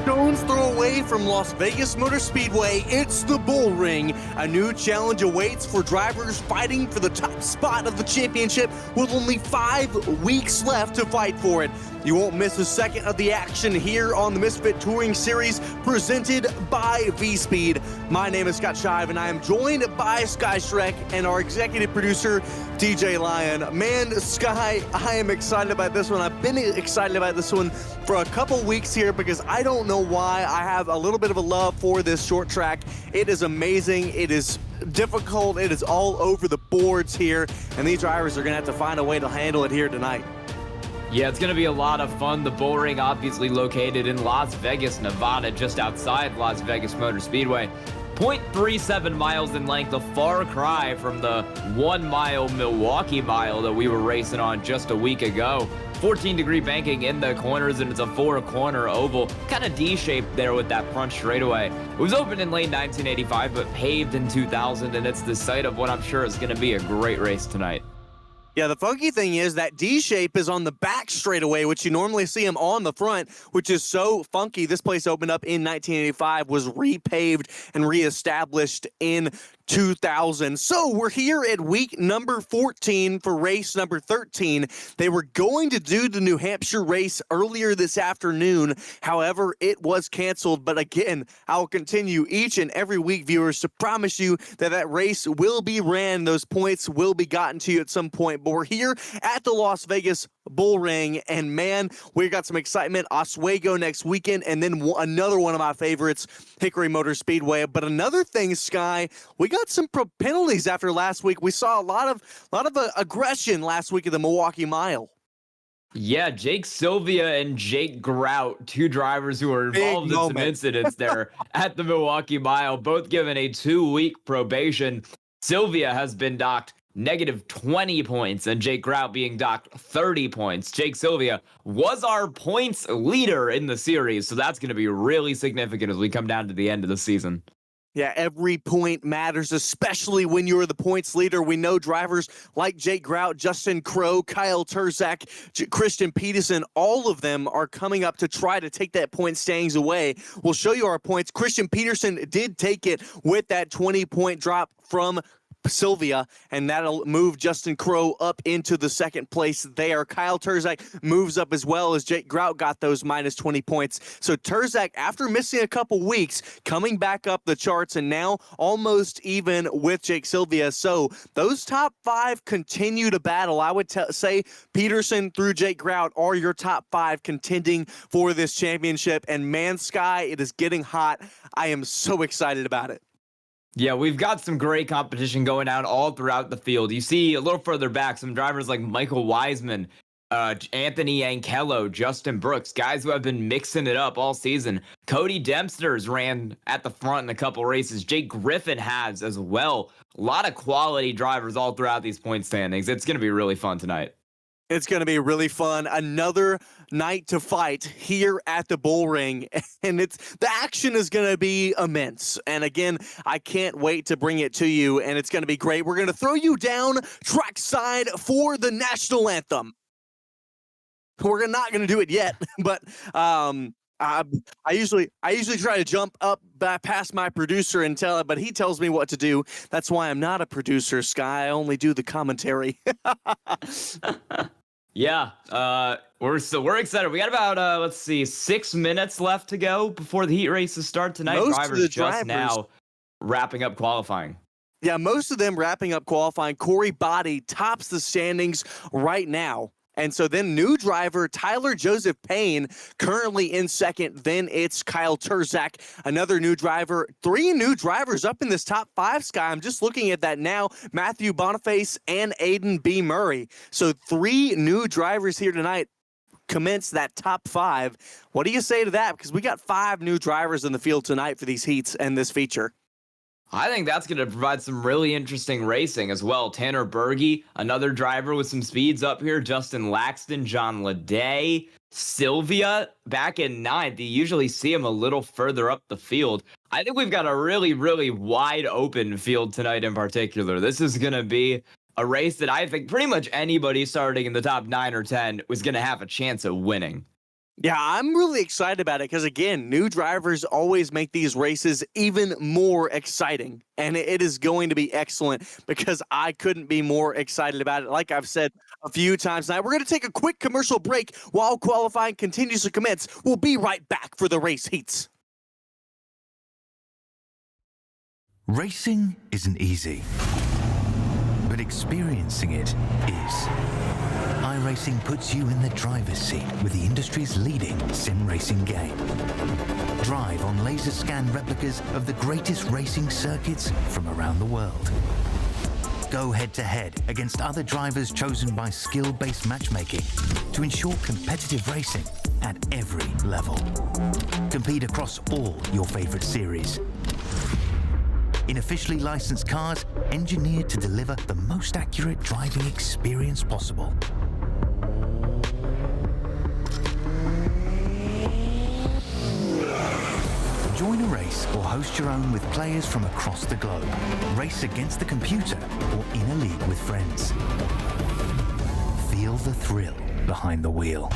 Stone's throw away from Las Vegas Motor Speedway, it's the Bullring. A new challenge awaits for drivers fighting for the top spot of the championship with only 5 weeks left to fight for it. You won't miss a second of the action here on the Misfit Touring Series presented by V-Speed. My name is Scott Shive, and I am joined by Sky Shrek and our executive producer, DJ Lyon. Man, Sky, I am excited about this one. I've been excited about this one for a couple weeks here because I don't know why. I have a little bit of a love for this short track. It is amazing. It is difficult. It is all over the boards here, and these drivers are going to have to find a way to handle it here tonight. Yeah, it's going to be a lot of fun. The Bullring, obviously located in Las Vegas, Nevada, just outside Las Vegas Motor Speedway. 0.37 miles in length, a far cry from the 1 mile Milwaukee mile that we were racing on just a week ago. 14-degree banking in the corners, and it's a 4-corner oval, kind of D-shaped there with that front straightaway. It was opened in late 1985, but paved in 2000, and it's the site of what I'm sure is going to be a great race tonight. Yeah, the funky thing is that D-shape is on the back straightaway, which you normally see them on the front, which is so funky. This place opened up in 1985, was repaved and reestablished in 2000. So we're here at week number 14 for race number 13. They were going to do the New Hampshire race earlier this afternoon. However, it was canceled. But again, I'll continue each and every week, viewers, to promise you that that race will be ran. Those points will be gotten to you at some point. But we're here at the Las Vegas Bullring, and man, we got some excitement. Oswego next weekend, and then another one of my favorites, Hickory Motor Speedway. But another thing, Sky, we got some penalties after last week. We saw a lot of aggression last week at the Milwaukee Mile. Yeah, Jake Sylvia and Jake Grout, two drivers who were involved in some incidents there at the Milwaukee Mile, both given a 2-week probation. Sylvia has been docked negative 20 points, and Jake Grout being docked 30 points. Jake Sylvia was our points leader in the series, so that's going to be really significant as we come down to the end of the season. Yeah, every point matters, especially when you're the points leader. We know drivers like Jake Grout, Justin Crow, Kyle Turzak, Christian Peterson, all of them are coming up to try to take that point standings away. We'll show you our points. Christian Peterson did take it with that 20-point drop from Sylvia, and that'll move Justin Crow up into the second place there. Kyle Turzak moves up as well as Jake Grout got those minus 20 points. So Turzak, after missing a couple weeks, coming back up the charts and now almost even with Jake Sylvia. So those top 5 continue to battle. I would say Peterson through Jake Grout are your top 5 contending for this championship. And man, Sky, it is getting hot. I am so excited about it. Yeah, we've got some great competition going on all throughout the field. You see a little further back, some drivers like Michael Wiseman, Anthony Ankello, Justin Brooks, guys who have been mixing it up all season. Cody Dempster's ran at the front in a couple races. Jake Griffin has as well. A lot of quality drivers all throughout these point standings. It's going to be really fun tonight. It's going to be really fun. Another night to fight here at the Bullring, and the action is going to be immense. And again, I can't wait to bring it to you, and it's going to be great. We're going to throw you down trackside for the national anthem. We're not going to do it yet, but I usually try to jump up past my producer and tell it, but he tells me what to do. That's why I'm not a producer, Sky. I only do the commentary. Yeah, we're excited. We got about 6 minutes left to go before the heat races start tonight. Most of the drivers now wrapping up qualifying. Yeah, most of them wrapping up qualifying. Corey Body tops the standings right now. And so then new driver Tyler Joseph Payne currently in second. Then it's Kyle Turzak, another new driver. 3 new drivers up in this top 5, Sky. I'm just looking at that now. Matthew Boniface and Aiden B. Murray. So 3 new drivers here tonight commence that top 5. What do you say to that? Because we got 5 new drivers in the field tonight for these heats and this feature. I think that's going to provide some really interesting racing as well. Tanner Berge, another driver with some speeds up here. Justin Laxton, John Leday, Sylvia back in 9th. You usually see him a little further up the field. I think we've got a really, really wide open field tonight in particular. This is going to be a race that I think pretty much anybody starting in the top 9 or 10 was going to have a chance of winning. Yeah, I'm really excited about it because, again, new drivers always make these races even more exciting. And it is going to be excellent because I couldn't be more excited about it. Like I've said a few times tonight, we're going to take a quick commercial break while qualifying continues to commence. We'll be right back for the race heats. Racing isn't easy, but experiencing it is. iRacing puts you in the driver's seat with the industry's leading sim racing game. Drive on laser scan replicas of the greatest racing circuits from around the world. Go head-to-head against other drivers chosen by skill-based matchmaking to ensure competitive racing at every level. Compete across all your favorite series. In officially licensed cars, engineered to deliver the most accurate driving experience possible. Join a race or host your own with players from across the globe. Race against the computer or in a league with friends. Feel the thrill behind the wheel.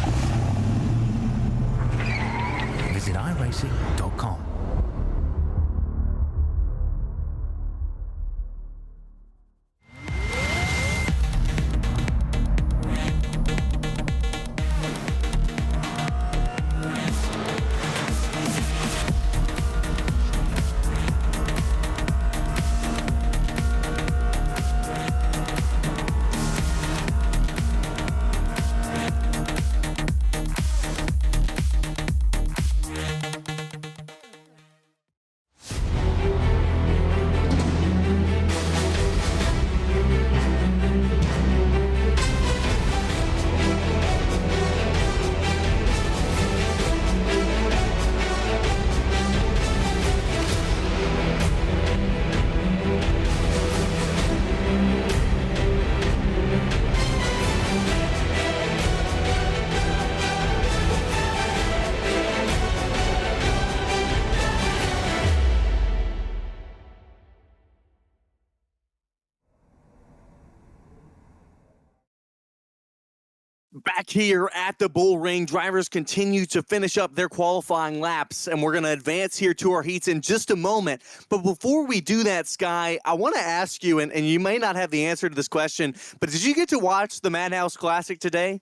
Visit iRacing.com. Back here at the Bullring, drivers continue to finish up their qualifying laps, and we're going to advance here to our heats in just a moment. But before we do that, Sky, I want to ask you, and you may not have the answer to this question, but did you get to watch the Madhouse Classic today?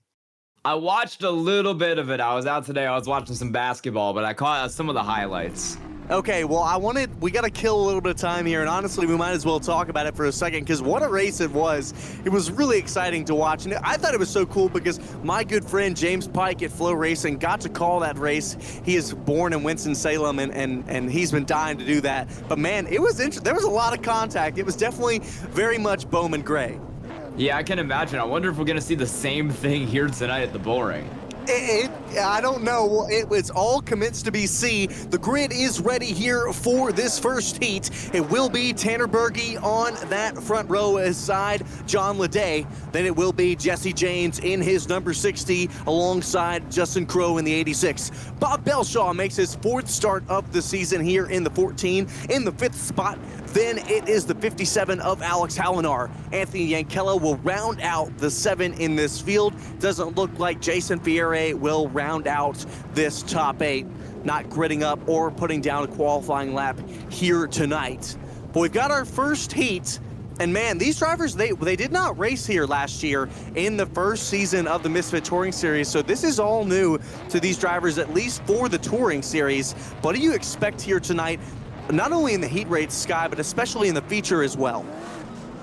I watched a little bit of it. I was out today. I was watching some basketball, but I caught some of the highlights. Okay, well, we got to kill a little bit of time here, and honestly, we might as well talk about it for a second, because what a race it was. It was really exciting to watch, and I thought it was so cool because my good friend James Pike at Flow Racing got to call that race. He is born in Winston-Salem, and he's been dying to do that. But man, it was interesting. There was a lot of contact. It was definitely very much Bowman Gray. Yeah, I can imagine. I wonder if we're going to see the same thing here tonight at the Bullring. I don't know. It's all commenced to be seen. The grid is ready here for this first heat. It will be Tanner Berge on that front row side John Leday. Then it will be Jesse James in his number 60 alongside Justin Crowe in the 86. Bob Belshaw makes his fourth start of the season here in the 14. In the fifth spot, then it is the 57 of Alex Hallinar. Anthony Yankella will round out the 7 in this field. Doesn't look like Jason Fieri will round out this top 8, not gridding up or putting down a qualifying lap here tonight. But we've got our first heat, and man, these drivers, they did not race here last year in the first season of the Misfit Touring Series, so this is all new to these drivers, at least for the Touring Series. What do you expect here tonight, not only in the heat race, Sky, but especially in the feature as well?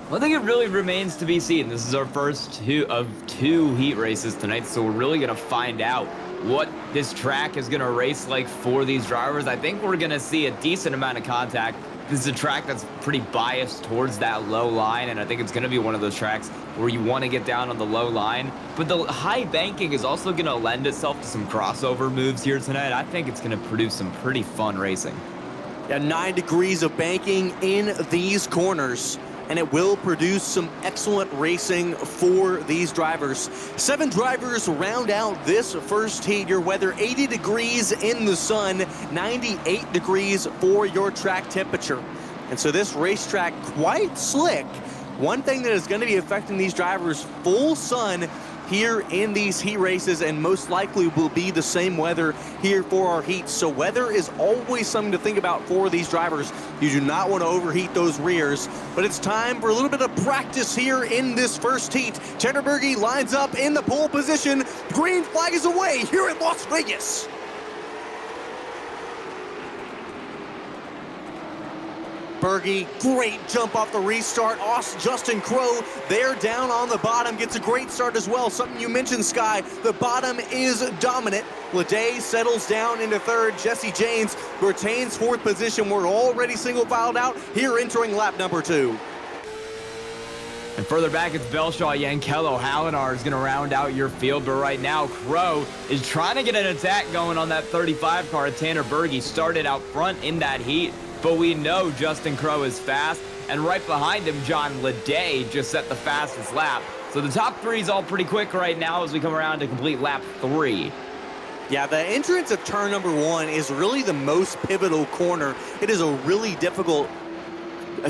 Well, I think it really remains to be seen. This is our first of two heat races tonight, so we're really going to find out what this track is going to race like for these drivers. I think we're going to see a decent amount of contact. This is a track that's pretty biased towards that low line, and I think it's going to be one of those tracks where you want to get down on the low line. But the high banking is also going to lend itself to some crossover moves here tonight. I think it's going to produce some pretty fun racing. Yeah, 9 degrees of banking in these corners, and it will produce some excellent racing for these drivers. 7 drivers round out this first heat. Your weather, 80 degrees in the sun, 98 degrees for your track temperature. And so this racetrack quite slick. One thing that is going to be affecting these drivers, full sun here in these heat races, and most likely will be the same weather here for our heats. So weather is always something to think about for these drivers. You do not want to overheat those rears, but it's time for a little bit of practice here in this first heat. Tanner Berge lines up in the pole position. Green flag is away here at Las Vegas. Berge, great jump off the restart. Justin Crowe, there down on the bottom, gets a great start as well. Something you mentioned, Sky, the bottom is dominant. Leday settles down into third. Jesse James retains fourth position. We're already single filed out here entering lap number 2. And further back, it's Belshaw. Yankello Hallinar is going to round out your field. But right now, Crowe is trying to get an attack going on that 35 car. Tanner Berge started out front in that heat. But we know Justin Crowe is fast, and right behind him, John Leday just set the fastest lap. So the top 3 is all pretty quick right now as we come around to complete lap 3. Yeah, the entrance of turn number 1 is really the most pivotal corner. It is a really difficult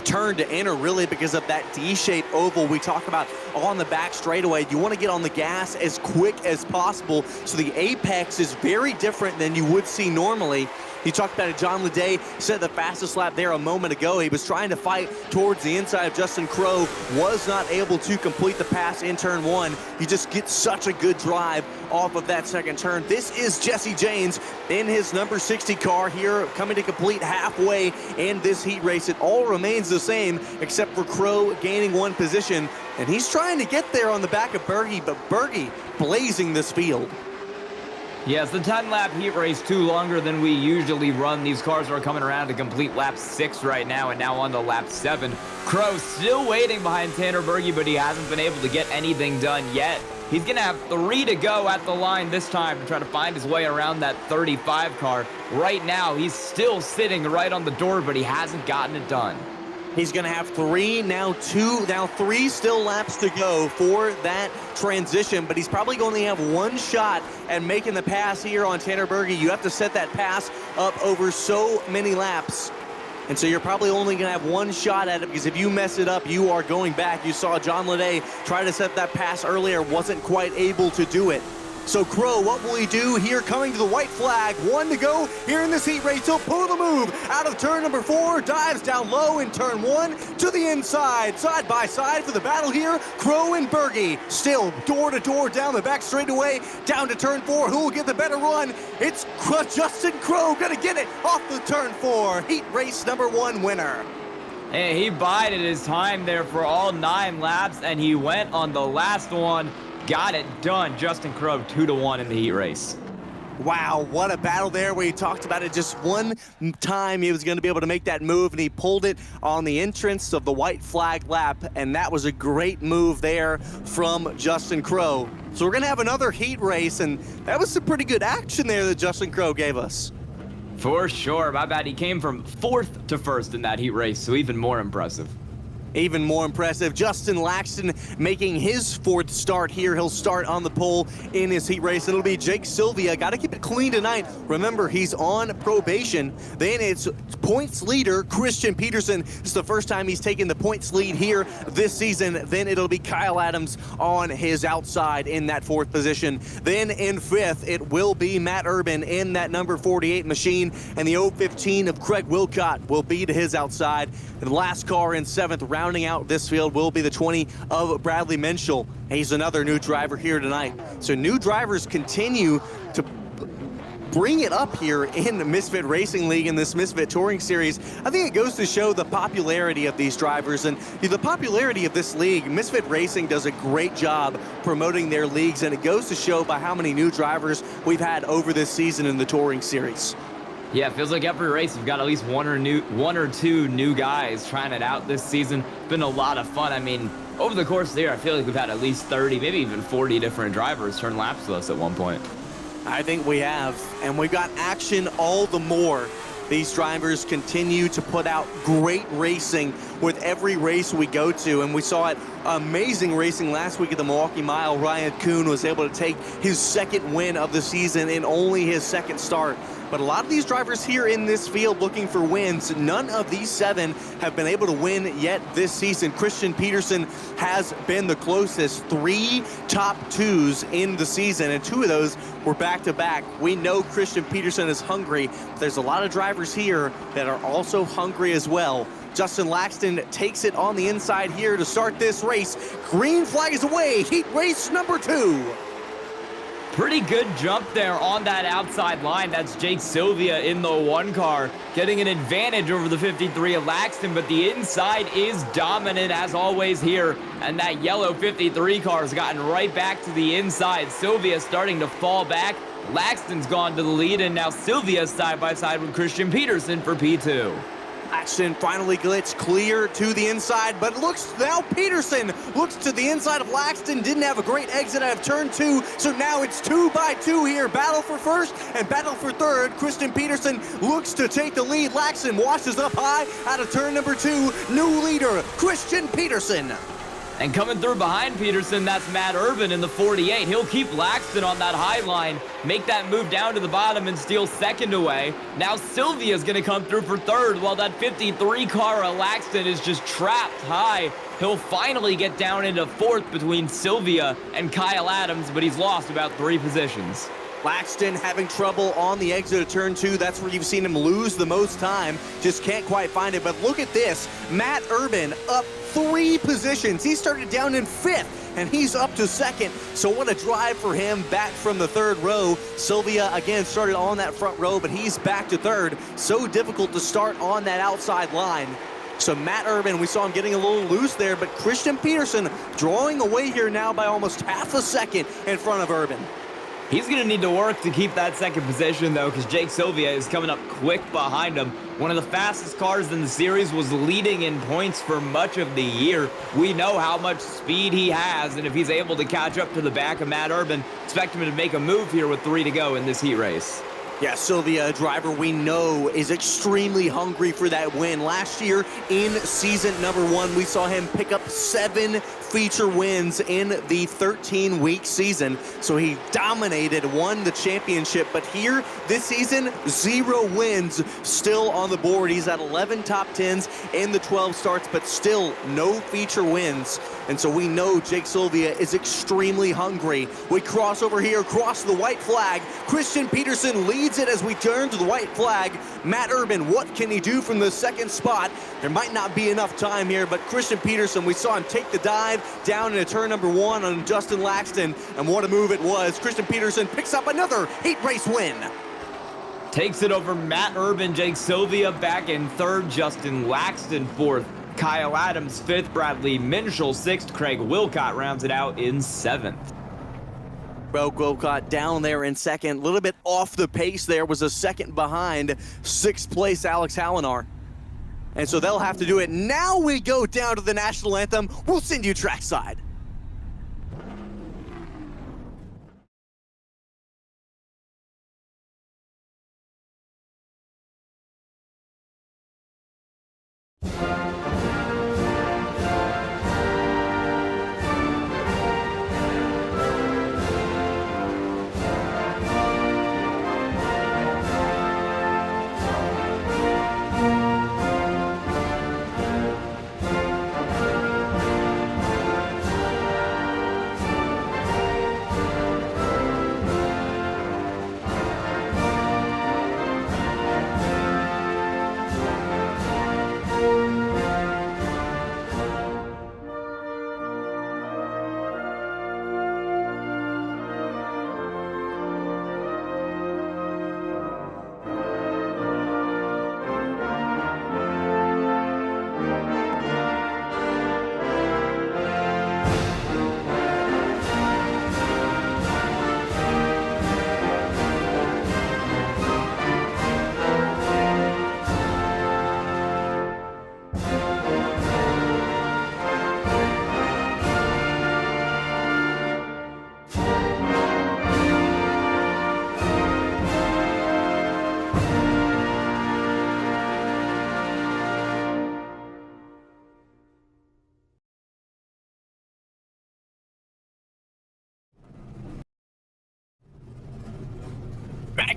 turn to enter, really, because of that D-shaped oval we talk about on the back straightaway. You want to get on the gas as quick as possible, so the apex is very different than you would see normally. You talked about it, John Leday set the fastest lap there a moment ago. He was trying to fight towards the inside of Justin Crowe, was not able to complete the pass in turn 1. He just gets such a good drive off of that second turn. This is Jesse James in his number 60 car here, coming to complete halfway in this heat race. It all remains the same except for Crowe gaining 1 position, and he's trying to get there on the back of Berge, but Berge blazing this field. Yes, the 10-lap heat race too longer than we usually run. These cars are coming around to complete lap 6 right now, and now on to lap 7. Crowe still waiting behind Tanner Berge, but he hasn't been able to get anything done yet. He's going to have 3 to go at the line this time to try to find his way around that 35 car. Right now, he's still sitting right on the door, but he hasn't gotten it done. He's going to have 3, now 3 still laps to go for that transition, but he's probably going to have 1 shot at making the pass here on Tanner Berge. You have to set that pass up over so many laps, and so you're probably only going to have 1 shot at it, because if you mess it up, you are going back. You saw John Leday try to set that pass earlier, wasn't quite able to do it. So Crowe, what will he do here coming to the white flag? 1 to go here in this heat race. He'll pull the move out of turn number 4, dives down low in turn 1 to the inside. Side by side for the battle here. Crowe and Berge still door to door down the back straightaway, down to turn 4. Who will get the better run? It's Justin Crowe gonna get it off the turn 4. Heat race number 1 winner. And he bided his time there for all 9 laps, and he went on the last one. Got it done. Justin Crowe 2-1 in the heat race. Wow, what a battle there. We talked about it just one time he was going to be able to make that move, and he pulled it on the entrance of the white flag lap, and that was a great move there from Justin Crowe. So we're going to have another heat race, and that was some pretty good action there that Justin Crowe gave us. For sure. My bad. He came from 4th to 1st in that heat race, so even more impressive. Even more impressive, Justin Laxton making his 4th start here. He'll start on the pole in his heat race. It'll be Jake Sylvia. Got to keep it clean tonight. Remember, he's on probation. Then it's points leader Christian Peterson. It's the first time he's taken the points lead here this season. Then it'll be Kyle Adams on his outside in that 4th position. Then in 5th, it will be Matt Urban in that number 48 machine. And the 015 of Craig Wilcott will be to his outside. And the last car in 7th, rounding out this field, will be the 20 of Bradley Menschel. He's another new driver here tonight. So new drivers continue to bring it up here in the Misfit Racing League in this Misfit Touring Series. I think it goes to show the popularity of these drivers and the popularity of this league. Misfit Racing does a great job promoting their leagues, and it goes to show by how many new drivers we've had over this season in the Touring Series. Yeah, it feels like every race we've got at least one or two new guys trying it out this season. It's been a lot of fun. I mean, over the course of the year, I feel like we've had at least 30, maybe even 40 different drivers turn laps with us at one point. I think we have, and we've got action all the more. These drivers continue to put out great racing with every race we go to, and we saw it amazing racing last week at the Milwaukee Mile. Ryan Kuhn was able to take his second win of the season in only his second start. But a lot of these drivers here in this field looking for wins, none of these 7 have been able to win yet this season. Christian Peterson has been the closest, 3 top 2s in the season, and 2 of those were back-to-back. We know Christian Peterson is hungry. There's a lot of drivers here that are also hungry as well. Justin Laxton takes it on the inside here to start this race. Green flag is away, heat race number 2. Pretty good jump there on that outside line. That's Jake Sylvia in the 1 car, getting an advantage over the 53 of Laxton, but the inside is dominant as always here. And that yellow 53 car has gotten right back to the inside. Sylvia starting to fall back. Laxton's gone to the lead, and now Sylvia's side by side with Christian Peterson for P2. Laxton finally gets clear to the inside, but looks now Peterson looks to the inside of Laxton. Didn't have a great exit out of turn 2, so now it's 2 by 2 here. Battle for first and battle for third. Christian Peterson looks to take the lead. Laxton washes up high out of turn number 2. New leader, Christian Peterson. And coming through behind Peterson, that's Matt Urban in the 48. He'll keep Laxton on that high line, make that move down to the bottom and steal second away. Now Sylvia's going to come through for third, while that 53 car of Laxton is just trapped high. He'll finally get down into fourth between Sylvia and Kyle Adams, but he's lost about 3 positions. Laxton having trouble on the exit of turn 2. That's where you've seen him lose the most time. Just can't quite find it. But look at this. Matt Urban up 3 positions. He started down in 5th, and he's up to 2nd. So what a drive for him back from the 3rd row. Sylvia, again, started on that front row, but he's back to 3rd. So difficult to start on that outside line. So Matt Urban, we saw him getting a little loose there, but Christian Peterson drawing away here now by almost half a second in front of Urban. He's going to need to work to keep that 2nd position, though, because Jake Sylvia is coming up quick behind him. One of the fastest cars in the series, was leading in points for much of the year. We know how much speed he has, and if he's able to catch up to the back of Matt Urban, expect him to make a move here with 3 to go in this heat race. Yeah, Sylvia, a driver we know is extremely hungry for that win. Last year in season number 1, we saw him pick up 7 feature wins in the 13-week season. So he dominated, won the championship. But here this season, 0 wins still on the board. He's at 11 top 10s in the 12 starts, but still no feature wins. And so we know Jake Sylvia is extremely hungry. We cross over here, cross the white flag. Christian Peterson leads it as we turn to the white flag. Matt Urban, what can he do from the 2nd spot? There might not be enough time here, but Christian Peterson, we saw him take the dive down into turn number 1 on Justin Laxton, and what a move it was. Christian Peterson picks up another heat race win. Takes it over Matt Urban, Jake Sylvia back in 3rd, Justin Laxton 4th, Kyle Adams 5th, Bradley Minshall 6th, Craig Wilcott rounds it out in 7th. Craig Wilcott down there in 2nd, a little bit off the pace there, was a 2nd behind 6th place Alex Hallinar. And so they'll have to do it. Now we go down to the national anthem. We'll send you trackside.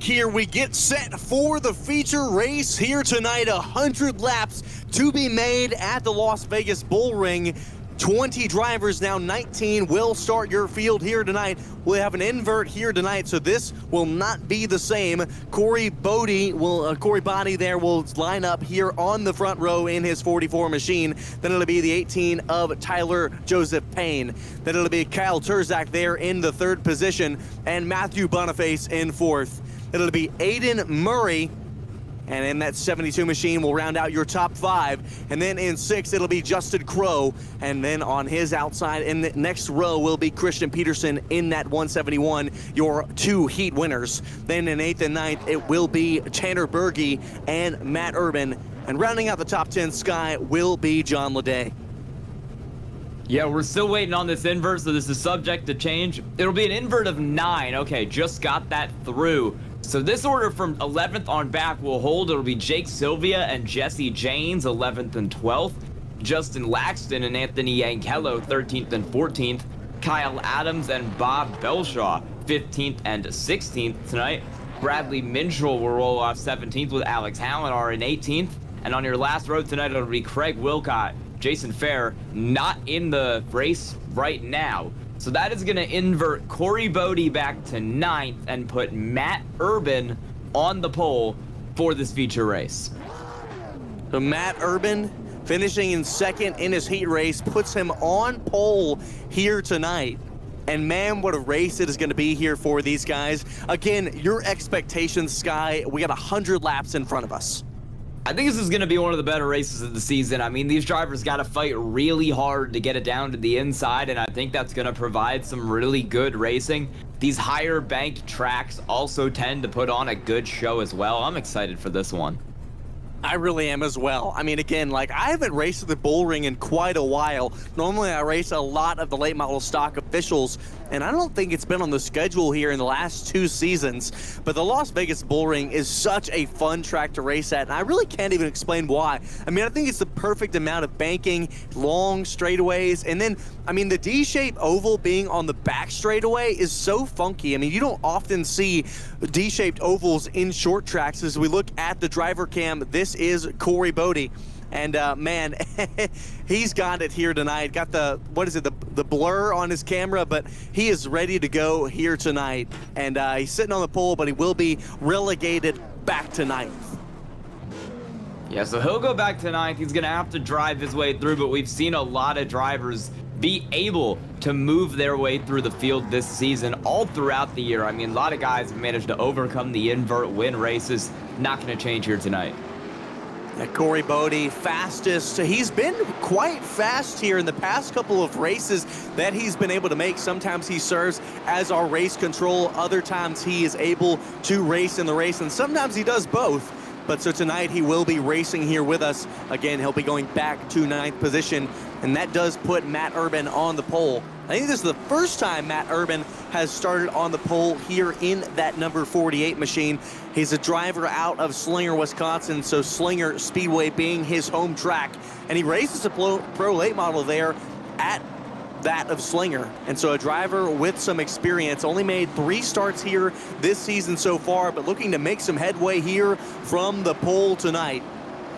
here. We get set for the feature race here tonight. 100 laps to be made at the Las Vegas Bullring. 20 drivers now, 19 will start your field here tonight. We'll have an invert here tonight, so this will not be the same. Corey Body there will line up here on the front row in his 44 machine. Then it'll be the 18 of Tyler Joseph Payne. Then it'll be Kyle Turzak there in the third position and Matthew Boniface in fourth. It'll be Aiden Murray. And in that 72 machine, we'll round out your top 5. And then in 6, it'll be Justin Crow. And then on his outside, in the next row, will be Christian Peterson in that 171, your 2 heat winners. Then in 8th and 9th, it will be Tanner Berge and Matt Urban. And rounding out the top 10, Sky, will be John Leday. Yeah, we're still waiting on this invert, so this is subject to change. It'll be an invert of 9. Okay, just got that through. So this order from 11th on back will hold. It'll be Jake Sylvia and Jesse Janes, 11th and 12th. Justin Laxton and Anthony Yankello, 13th and 14th. Kyle Adams and Bob Belshaw, 15th and 16th tonight. Bradley Minchell will roll off 17th with Alex Hallinar in 18th. And on your last row tonight, it'll be Craig Wilcott, Jason Fair, not in the race right now. So that is going to invert Corey Bode back to 9th and put Matt Urban on the pole for this feature race. So Matt Urban finishing in 2nd in his heat race puts him on pole here tonight. And man, what a race it is going to be here for these guys. Again, your expectations, Sky, we got 100 laps in front of us. I think this is going to be one of the better races of the season. I mean, these drivers got to fight really hard to get it down to the inside, and I think that's going to provide some really good racing. These higher banked tracks also tend to put on a good show as well. I'm excited for this one. I really am as well. I mean, again, like, I haven't raced at the Bullring in quite a while. Normally, I race a lot of the late model stock officials, and I don't think it's been on the schedule here in the last 2 seasons. But the Las Vegas Bullring is such a fun track to race at, and I really can't even explain why. I mean, I think it's the perfect amount of banking, long straightaways, and then, I mean, the D-shaped oval being on the back straightaway is so funky. I mean, you don't often see D-shaped ovals in short tracks. As we look at the driver cam, this is Corey Bode. And man, he's got it here tonight. Got the, what is it, the blur on his camera, but he is ready to go here tonight. And he's sitting on the pole, but he will be relegated back to 9th. Yeah, so he'll go back to 9th. He's going to have to drive his way through, but we've seen a lot of drivers be able to move their way through the field this season all throughout the year. I mean, a lot of guys have managed to overcome the invert, win races. Not going to change here tonight. Corey Bode, fastest. He's been quite fast here in the past couple of races that he's been able to make. Sometimes he serves as our race control. Other times he is able to race in the race, and sometimes he does both. But so tonight he will be racing here with us. Again, he'll be going back to 9th position, and that does put Matt Urban on the pole. I think this is the first time Matt Urban has started on the pole here in that number 48 machine. He's a driver out of Slinger, Wisconsin, so Slinger Speedway being his home track. And he races a pro late model there at that of Slinger. And so a driver with some experience, only made 3 starts here this season so far, but looking to make some headway here from the pole tonight.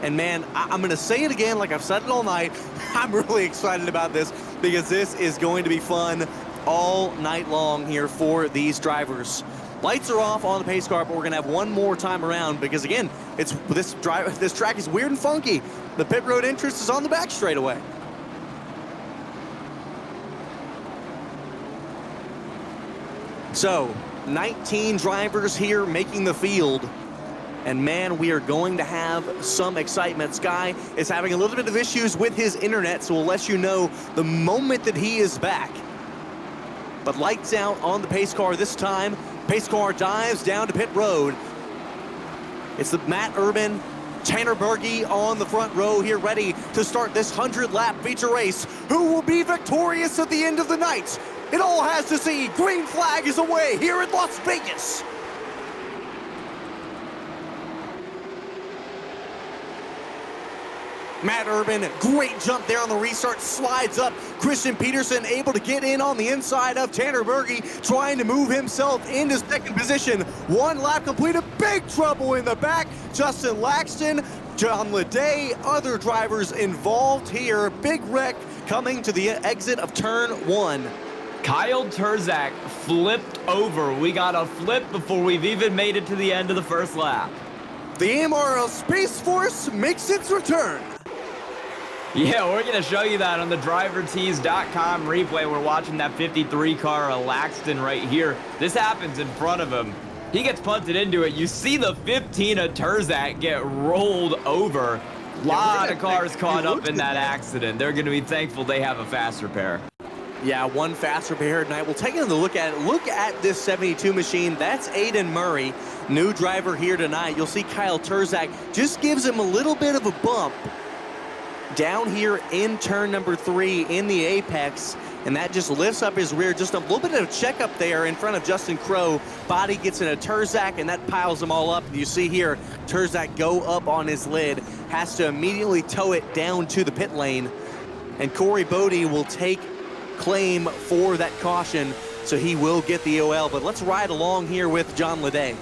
And man, I'm going to say it again like I've said it all night. I'm really excited about this because this is going to be fun all night long here for these drivers. Lights are off on the pace car, but we're going to have one more time around because, again, this track is weird and funky. The pit road entrance is on the back straightaway. So, 19 drivers here making the field. And man, we are going to have some excitement. Sky is having a little bit of issues with his internet, so we'll let you know the moment that he is back. But lights out on the pace car this time. Pace car dives down to pit road. It's the Matt Urban, Tanner Berge on the front row here, ready to start this 100-lap feature race. Who will be victorious at the end of the night? It all has to see. Green flag is away here in Las Vegas. Matt Urban, great jump there on the restart, slides up. Christian Peterson able to get in on the inside of Tanner Berge, trying to move himself into second position. One lap completed, big trouble in the back. Justin Laxton, John Leday, other drivers involved here. Big wreck coming to the exit of turn 1. Kyle Turzak flipped over. We got a flip before we've even made it to the end of the first lap. The MRL Space Force makes its return. Yeah, we're going to show you that on the drivertees.com replay. We're watching that 53 car, Laxton, right here. This happens in front of him. He gets punted into it. You see the 15 of Turzak get rolled over. A lot of cars caught up in that accident. They're going to be thankful they have a fast repair. Yeah, one fast repair tonight. We'll take another look at it. Look at this 72 machine. That's Aiden Murray, new driver here tonight. You'll see Kyle Turzak just gives him a little bit of a bump down here in turn number 3 in the apex, and that just lifts up his rear. Just a little bit of a checkup there in front of Justin Crowe. Body gets in a Turzak, and that piles them all up. You see here, Turzak go up on his lid, has to immediately tow it down to the pit lane, and Corey Bodie will take claim for that caution, so he will get the OL. But let's ride along here with John Leday.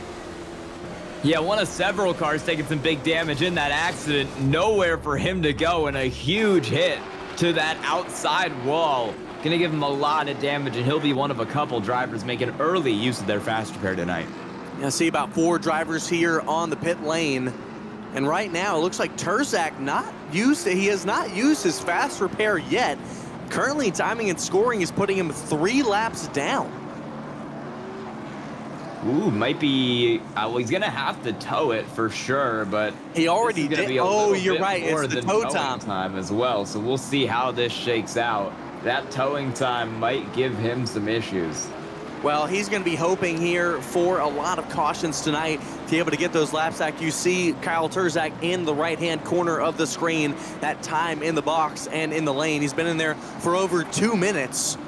Yeah, one of several cars taking some big damage in that accident. Nowhere for him to go, and a huge hit to that outside wall. Gonna give him a lot of damage, and he'll be one of a couple drivers making early use of their fast repair tonight. I see about 4 drivers here on the pit lane. And right now, it looks like Turzak he has not used his fast repair yet. Currently, timing and scoring is putting him 3 laps down. Ooh, might be, well, he's gonna have to tow it for sure, but he already did. Oh, you're right, it's the tow time as well, so we'll see how this shakes out. That towing time might give him some issues. Well, he's going to be hoping here for a lot of cautions tonight to be able to get those laps back. You see Kyle Turzak in the right-hand corner of the screen, that time in the box and in the lane. He's been in there for over 2 minutes.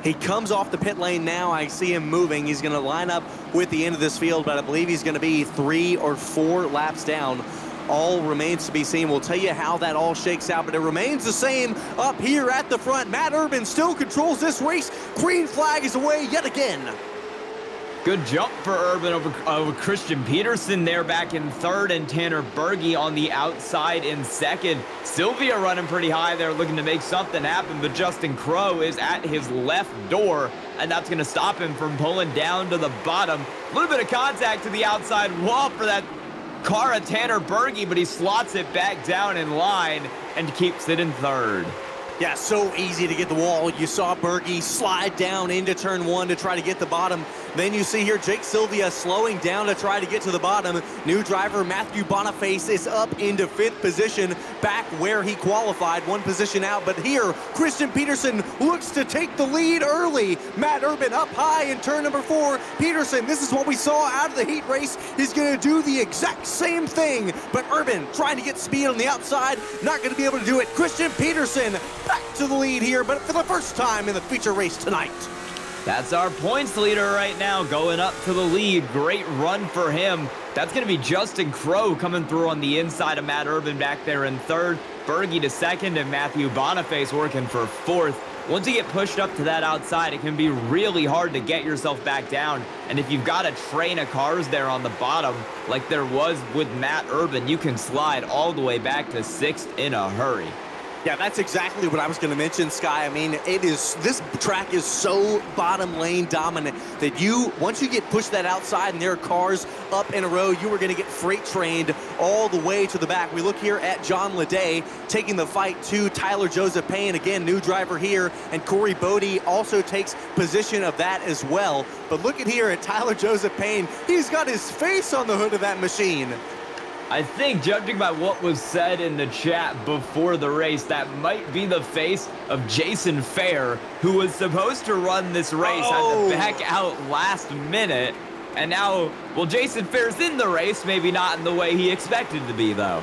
He comes off the pit lane now. I see him moving. He's going to line up with the end of this field, but I believe he's going to be 3 or 4 laps down. All remains to be seen. We'll tell you how that all shakes out, but it remains the same up here at the front. Matt Urban still controls this race. Green flag is away yet again. Good jump for Urban over Christian Peterson there back in 3rd, and Tanner Berge on the outside in 2nd. Sylvia running pretty high there, looking to make something happen, but Justin Crowe is at his left door, and that's going to stop him from pulling down to the bottom. A little bit of contact to the outside wall for that car of Tanner Berge, but he slots it back down in line and keeps it in 3rd. Yeah, so easy to get the wall. You saw Berge slide down into turn 1 to try to get the bottom. Then you see here Jake Sylvia slowing down to try to get to the bottom. New driver Matthew Boniface is up into 5th position, back where he qualified, 1 position out. But here, Christian Peterson looks to take the lead early. Matt Urban up high in turn number 4. Peterson, this is what we saw out of the heat race. He's going to do the exact same thing. But Urban trying to get speed on the outside, not going to be able to do it. Christian Peterson back to the lead here, but for the first time in the feature race tonight. That's our points leader right now, going up to the lead. Great run for him. That's going to be Justin Crowe coming through on the inside of Matt Urban back there in 3rd. Berge to 2nd, and Matthew Boniface working for 4th. Once you get pushed up to that outside, it can be really hard to get yourself back down. And if you've got a train of cars there on the bottom, like there was with Matt Urban, you can slide all the way back to 6th in a hurry. Yeah, that's exactly what I was going to mention, Sky. I mean, this track is so bottom lane dominant that once you get pushed that outside and there are cars up in a row, you are going to get freight trained all the way to the back. We look here at John Leday taking the fight to Tyler Joseph Payne. Again, new driver here, and Corey Bodie also takes position of that as well. But look at here at Tyler Joseph Payne. He's got his face on the hood of that machine. I think, judging by what was said in the chat before the race, that might be the face of Jason Fair, who was supposed to run this race, had to back out last minute. And now, well, Jason Fair's in the race, maybe not in the way he expected to be, though.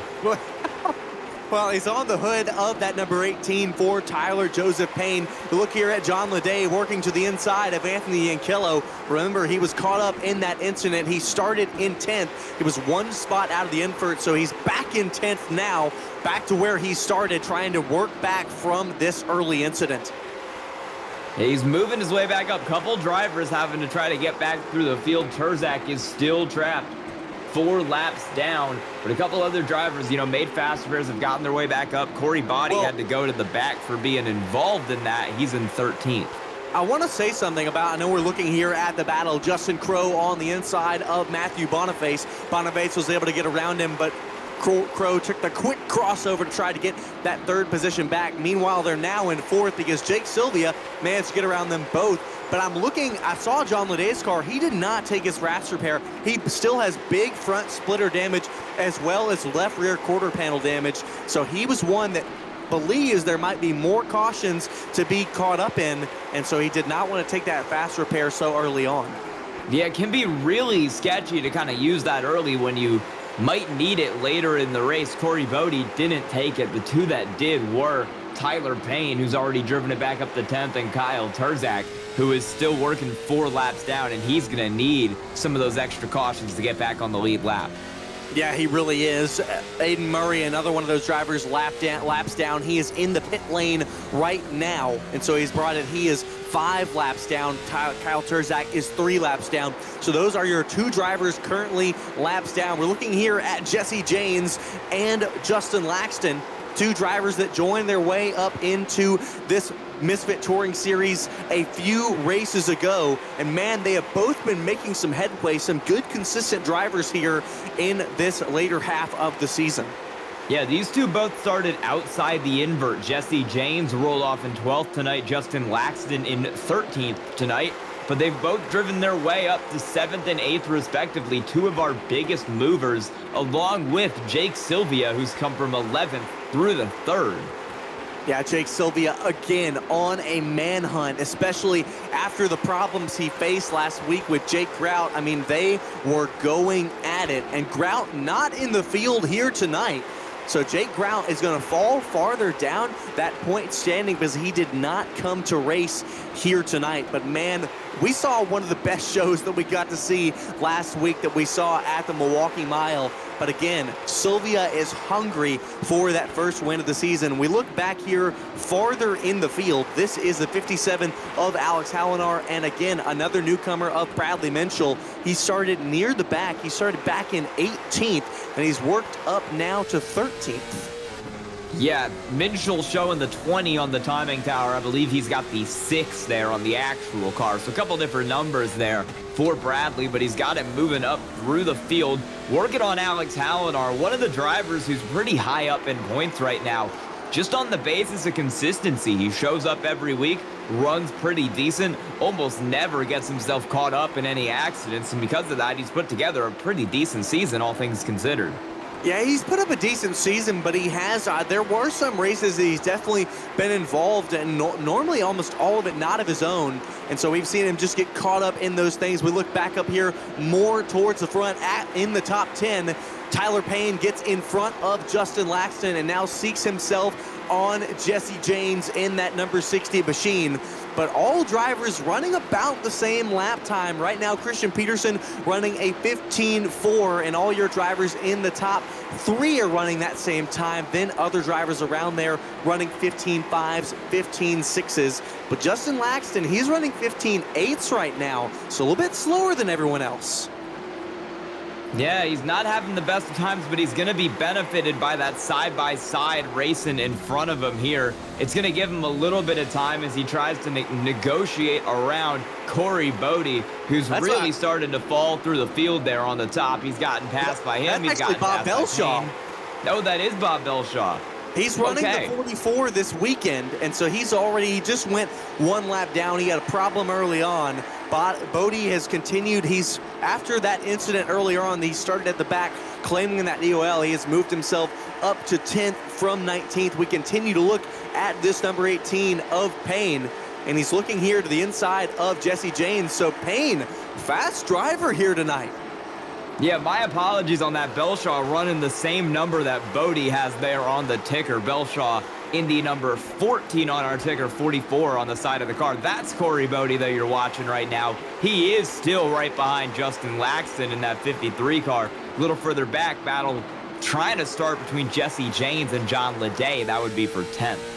Well, he's on the hood of that number 18 for Tyler Joseph Payne. We look here at John Leday working to the inside of Anthony Ancillo. Remember, he was caught up in that incident. He started in 10th. He was one spot out of the invert, so he's back in 10th now, back to where he started, trying to work back from this early incident. He's moving his way back up. Couple drivers having to try to get back through the field. Turzak is still trapped 4 laps down, but a couple other drivers, made fast fares, have gotten their way back up. Corey Body had to go to the back for being involved in that. He's in 13th. I want to say something about, I know we're looking here at the battle, Justin Crow on the inside of Matthew Boniface. Boniface was able to get around him, but Crow took the quick crossover to try to get that 3rd position back. Meanwhile, they're now in 4th because Jake Sylvia managed to get around them both. But I saw John Leday's car. He did not take his RAS repair. He still has big front splitter damage as well as left rear quarter panel damage. So he was one that believes there might be more cautions to be caught up in. And so he did not want to take that fast repair so early on. Yeah, it can be really sketchy to kind of use that early when you might need it later in the race. Corey Bodie didn't take it. The 2 that did were Tyler Payne, who's already driven it back up to 10th, and Kyle Turzak, who is still working 4 laps down, and he's going to need some of those extra cautions to get back on the lead lap. Yeah, he really is. Aiden Murray, another one of those drivers, laps down. He is in the pit lane right now, and so he's brought it. He is 5 laps down. Kyle Turzak is 3 laps down. So those are your 2 drivers currently laps down. We're looking here at Jesse Janes and Justin Laxton, 2 drivers that joined their way up into this Misfit Touring Series a few races ago. And man, they have both been making some headway, some good consistent drivers here in this later half of the season. Yeah, these 2 both started outside the invert. Jesse Janes rolled off in 12th tonight, Justin Laxton in 13th tonight. But they've both driven their way up to 7th and 8th respectively, 2 of our biggest movers, along with Jake Sylvia, who's come from 11th through the 3rd. Yeah, Jake Sylvia again on a manhunt, especially after the problems he faced last week with Jake Grout. I mean, they were going at it, and Grout not in the field here tonight. So Jake Grout is going to fall farther down that point standing because he did not come to race here tonight. But man, we saw one of the best shows that we got to see last week that we saw at the Milwaukee Mile. But again, Sylvia is hungry for that first win of the season. We look back here farther in the field. This is the 57 of Alex Hallinar, and again, another newcomer of Bradley Minshall. He started near the back. He started back in 18th, and he's worked up now to 13th. Yeah, Minshall showing the 20 on the timing tower. I believe he's got the 6 there on the actual car. So a couple different numbers there for Bradley, but he's got him moving up through the field, working on Alex Hallinar, one of the drivers who's pretty high up in points right now. Just on the basis of consistency, he shows up every week, runs pretty decent, almost never gets himself caught up in any accidents, and because of that, he's put together a pretty decent season, all things considered. Yeah, he's put up a decent season, but he has, there were some races that he's definitely been involved in, normally almost all of it not of his own. And so we've seen him just get caught up in those things. We look back up here more towards the front in the top 10. Tyler Payne gets in front of Justin Laxton and now seeks himself on Jesse Janes in that number 60 machine. But all drivers running about the same lap time. Right now, Christian Peterson running a 15.4, and all your drivers in the top 3 are running that same time. Then other drivers around there running 15.5s, 15.6s. But Justin Laxton, he's running 15.8s right now, so a little bit slower than everyone else. Yeah, he's not having the best of times, but he's going to be benefited by that side-by-side racing in front of him here. It's going to give him a little bit of time as he tries to negotiate around Corey Bodie, who's really starting to fall through the field there on the top. He's gotten passed by him. That's actually Bob Belshaw. No, that is Bob Belshaw. He's running the 44 this weekend, and so he just went 1 lap down. He had a problem early on. Bodie has continued. After that incident earlier on, he started at the back claiming that DOL. He has moved himself up to 10th from 19th. We continue to look at this number 18 of Payne, and he's looking here to the inside of Jesse Janes. So Payne, fast driver here tonight. Yeah, my apologies on that. Belshaw running the same number that Bodie has there on the ticker. Belshaw in the number 14 on our ticker, 44 on the side of the car. That's Corey Bodie that you're watching right now. He is still right behind Justin Laxton in that 53 car. A little further back, battle trying to start between Jesse James and John Leday. That would be for 10th.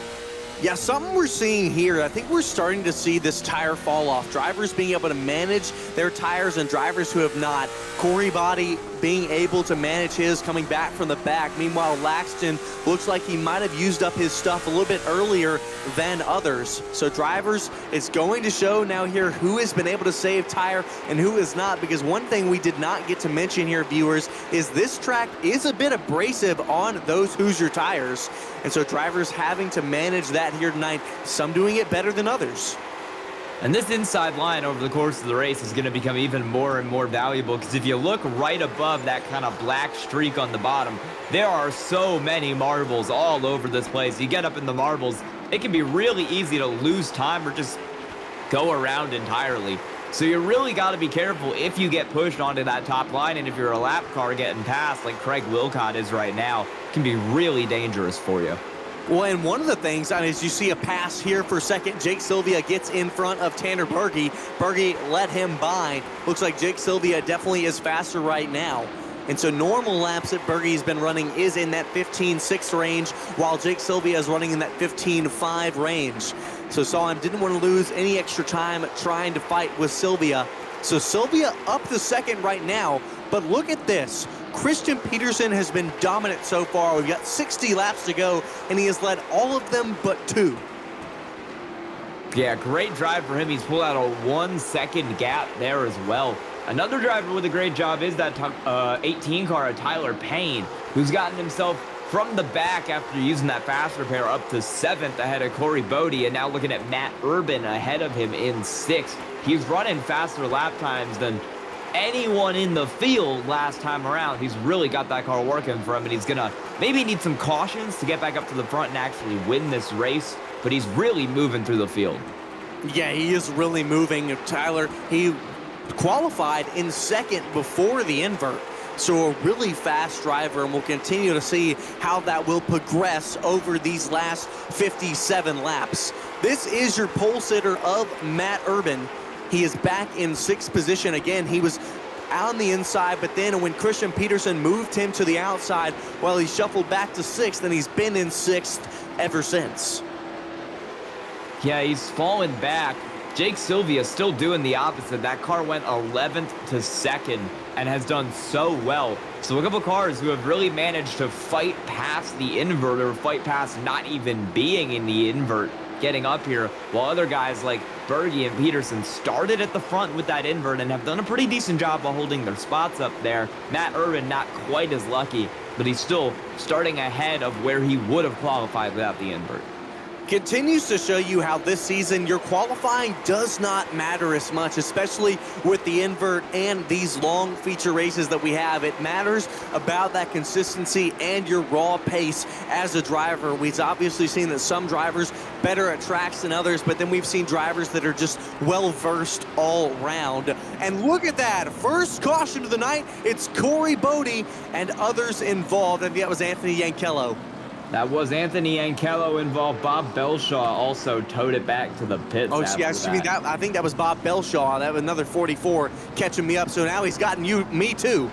Yeah, something we're seeing here, I think we're starting to see this tire fall off. Drivers being able to manage their tires and drivers who have not. Corey Bodie being able to manage his coming back from the back. Meanwhile, Laxton looks like he might have used up his stuff a little bit earlier than others. So drivers, it's going to show now here who has been able to save tire and who is not, because one thing we did not get to mention here, viewers, is this track is a bit abrasive on those Hoosier tires. And so drivers having to manage that here tonight, some doing it better than others. And this inside line over the course of the race is going to become even more and more valuable, because if you look right above that kind of black streak on the bottom, there are so many marbles all over this place. You get up in the marbles, it can be really easy to lose time or just go around entirely. So you really got to be careful if you get pushed onto that top line, and if you're a lap car getting past like Craig Wilcott is right now, it can be really dangerous for you. Well, and one of the things, as you see a pass here for a second, Jake Sylvia gets in front of Tanner Berge. Berge let him by. Looks like Jake Sylvia definitely is faster right now. And so normal laps that Berge's been running is in that 15.6 range, while Jake Sylvia is running in that 15.5 range. So Solheim didn't want to lose any extra time trying to fight with Sylvia. So Sylvia up the second right now, but look at this. Christian Peterson has been dominant so far. We've got 60 laps to go, and he has led all of them but 2. Yeah, great drive for him. He's pulled out a 1-second gap there as well. Another driver with a great job is that 18 car, Tyler Payne, who's gotten himself from the back after using that fast repair up to 7th ahead of Corey Bodie, and now looking at Matt Urban ahead of him in 6th. He's running faster lap times than anyone in the field last time around. He's really got that car working for him, and he's gonna maybe need some cautions to get back up to the front and actually win this race, but he's really moving through the field. Yeah, he is really moving. Tyler, he qualified in 2nd before the invert. So a really fast driver, and we'll continue to see how that will progress over these last 57 laps. This is your pole sitter of Matt Urban. He is back in 6th position again. He was on the inside, but then when Christian Peterson moved him to the outside, well, he shuffled back to 6th, and he's been in 6th ever since. Yeah, he's fallen back. Jake Sylvia still doing the opposite. That car went 11th to 2nd and has done so well. So a couple cars who have really managed to fight past the invert, or fight past not even being in the invert, getting up here, while other guys like Berge and Peterson started at the front with that invert and have done a pretty decent job of holding their spots up there. Matt Urban not quite as lucky, but he's still starting ahead of where he would have qualified without the invert. Continues to show you how this season your qualifying does not matter as much, especially with the invert and these long feature races that we have. It matters about that consistency and your raw pace as a driver. We've obviously seen that some drivers better at tracks than others, but then we've seen drivers that are just well-versed all round. And look at that, first caution of the night, it's Corey Bodie and others involved. I think that was Anthony Yankello. That was Anthony Yankello involved. Bob Belshaw also towed it back to the pits. Oh, yeah, I think that was Bob Belshaw. That was another 44 catching me up. So now he's gotten me too.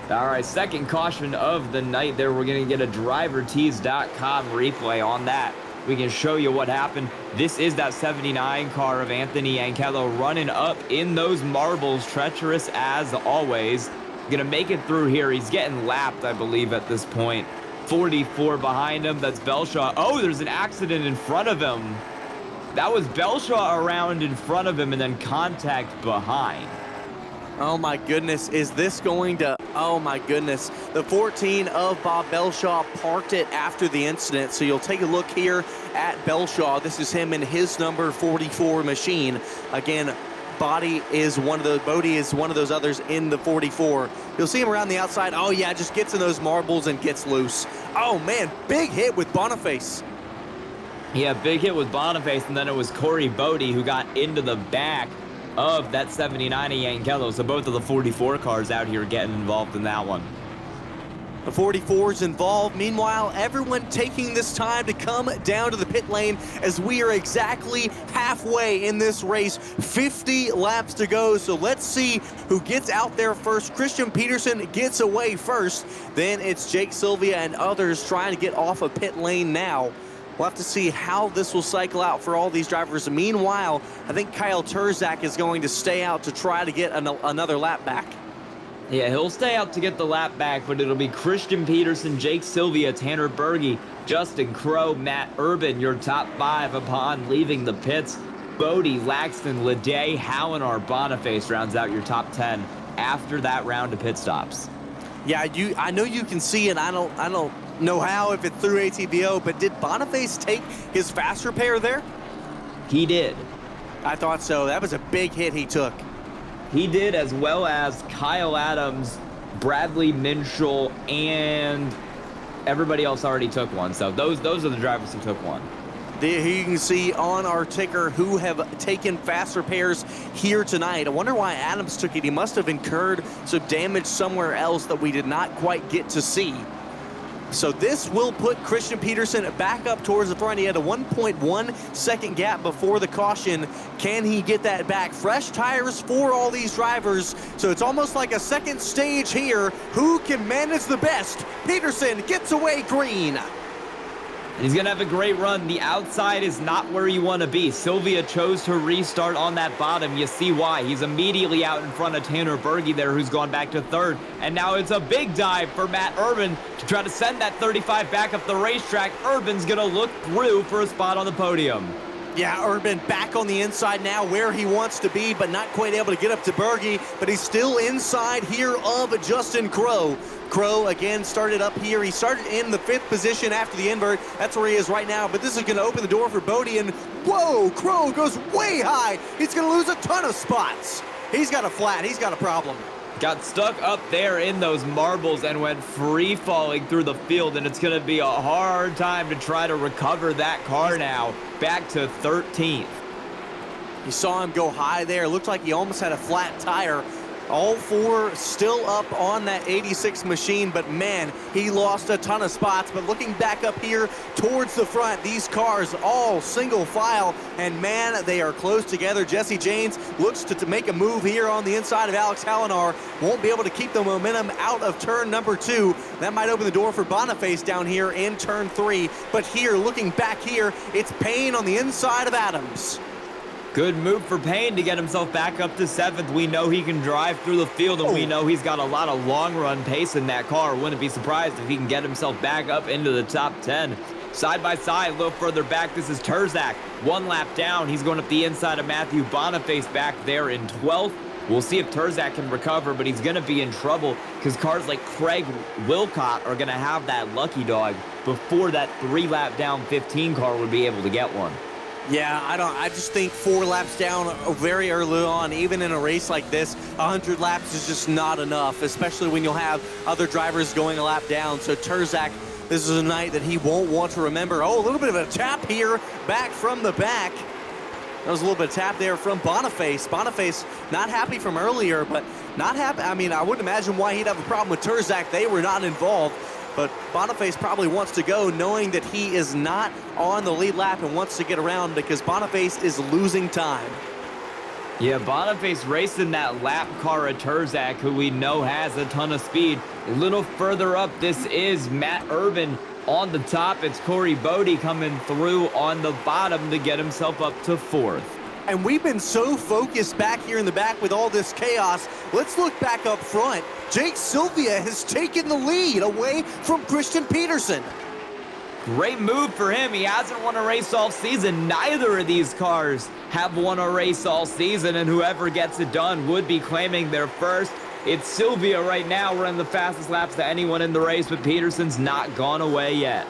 All right, second caution of the night there. We're going to get a drivertees.com replay on that. We can show you what happened. This is that 79 car of Anthony Yankello running up in those marbles, treacherous as always. Going to make it through here. He's getting lapped, I believe, at this point. 44 behind him, that's Belshaw. Oh, there's an accident in front of him. That was Belshaw around in front of him and then contact behind. Oh my goodness, is this going to, oh my goodness. The 14 of Bob Belshaw parked it after the incident, so you'll take a look here at Belshaw. This is him in his number 44 machine. Again, Bodie is one of those others in the 44. You'll see him around the outside. Oh yeah, just gets in those marbles and gets loose. Oh man, big hit with Boniface. Yeah, big hit with Boniface, and then it was Corey Bodie who got into the back of that 79 Yankello. So both of the 44 cars out here getting involved in that one. The 44's involved. Meanwhile, everyone taking this time to come down to the pit lane as we are exactly halfway in this race. 50 laps to go, so let's see who gets out there first. Christian Peterson gets away first. Then it's Jake Sylvia and others trying to get off of pit lane now. We'll have to see how this will cycle out for all these drivers. Meanwhile, I think Kyle Turzak is going to stay out to try to get another lap back. Yeah, he'll stay out to get the lap back, but it'll be Christian Peterson, Jake Sylvia, Tanner Berge, Justin Crow, Matt Urban, your top 5 upon leaving the pits. Bodie, Laxton, Leday, Hallinar, Boniface rounds out your top 10 after that round of pit stops. Yeah, I know you can see it. I don't know how, if it's through ATVO, but did Boniface take his fast repair there? He did. I thought so. That was a big hit he took. He did, as well as Kyle Adams, Bradley Minshall, and everybody else already took one. So those are the drivers who took one. Here you can see on our ticker who have taken fast repairs here tonight. I wonder why Adams took it. He must have incurred some damage somewhere else that we did not quite get to see. So this will put Christian Peterson back up towards the front. He had a 1.1 second gap before the caution. Can he get that back? Fresh tires for all these drivers. So it's almost like a second stage here. Who can manage the best? Peterson gets away green. He's going to have a great run. The outside is not where you want to be. Sylvia chose to restart on that bottom. You see why. He's immediately out in front of Tanner Berge there, who's gone back to third. And now it's a big dive for Matt Urban to try to send that 35 back up the racetrack. Urban's going to look through for a spot on the podium. Yeah, Urban back on the inside now where he wants to be, but not quite able to get up to Berge, but he's still inside here of Justin Crow. Crow again started up here. He started in the 5th position after the invert. That's where he is right now, but this is going to open the door for Bodie, and whoa, Crow goes way high. He's going to lose a ton of spots. He's got a flat. He's got a problem. Got stuck up there in those marbles and went free falling through the field, and it's going to be a hard time to try to recover that car now. Back to 13th. You saw him go high there. It looked like he almost had a flat tire. All 4 still up on that 86 machine, but man, he lost a ton of spots. But looking back up here towards the front, these cars all single file, and man, they are close together. Jesse James looks to make a move here on the inside of Alex Hallinar. Won't be able to keep the momentum out of turn number 2. That might open the door for Boniface down here in turn 3. But here, looking back here, it's Payne on the inside of Adams. Good move for Payne to get himself back up to 7th. We know he can drive through the field, and we know he's got a lot of long-run pace in that car. Wouldn't be surprised if he can get himself back up into the top 10. Side by side, a little further back, this is Turzak. 1 lap down, he's going up the inside of Matthew Boniface back there in 12th. We'll see if Turzak can recover, but he's going to be in trouble because cars like Craig Wilcott are going to have that lucky dog before that 3-lap down 15 car would be able to get one. Yeah, I just think 4 laps down very early on, even in a race like this, 100 laps is just not enough, especially when you'll have other drivers going a lap down. So Turzak, this is a night that he won't want to remember. Oh, a little bit of a tap here, back from the back. That was a little bit of tap there from Boniface. Boniface not happy from earlier, but not happy. I mean, I wouldn't imagine why he'd have a problem with Turzak. They were not involved. But Boniface probably wants to go knowing that he is not on the lead lap and wants to get around because Boniface is losing time. Yeah, Boniface racing that lap car at Turzak, who we know has a ton of speed. A little further up, this is Matt Urban on the top. It's Corey Bodie coming through on the bottom to get himself up to 4th. And we've been so focused back here in the back with all this chaos. Let's look back up front. Jake Sylvia has taken the lead away from Christian Peterson. Great move for him. He hasn't won a race all season. Neither of these cars have won a race all season, and whoever gets it done would be claiming their first. It's Sylvia right now running the fastest laps to anyone in the race, but Peterson's not gone away yet.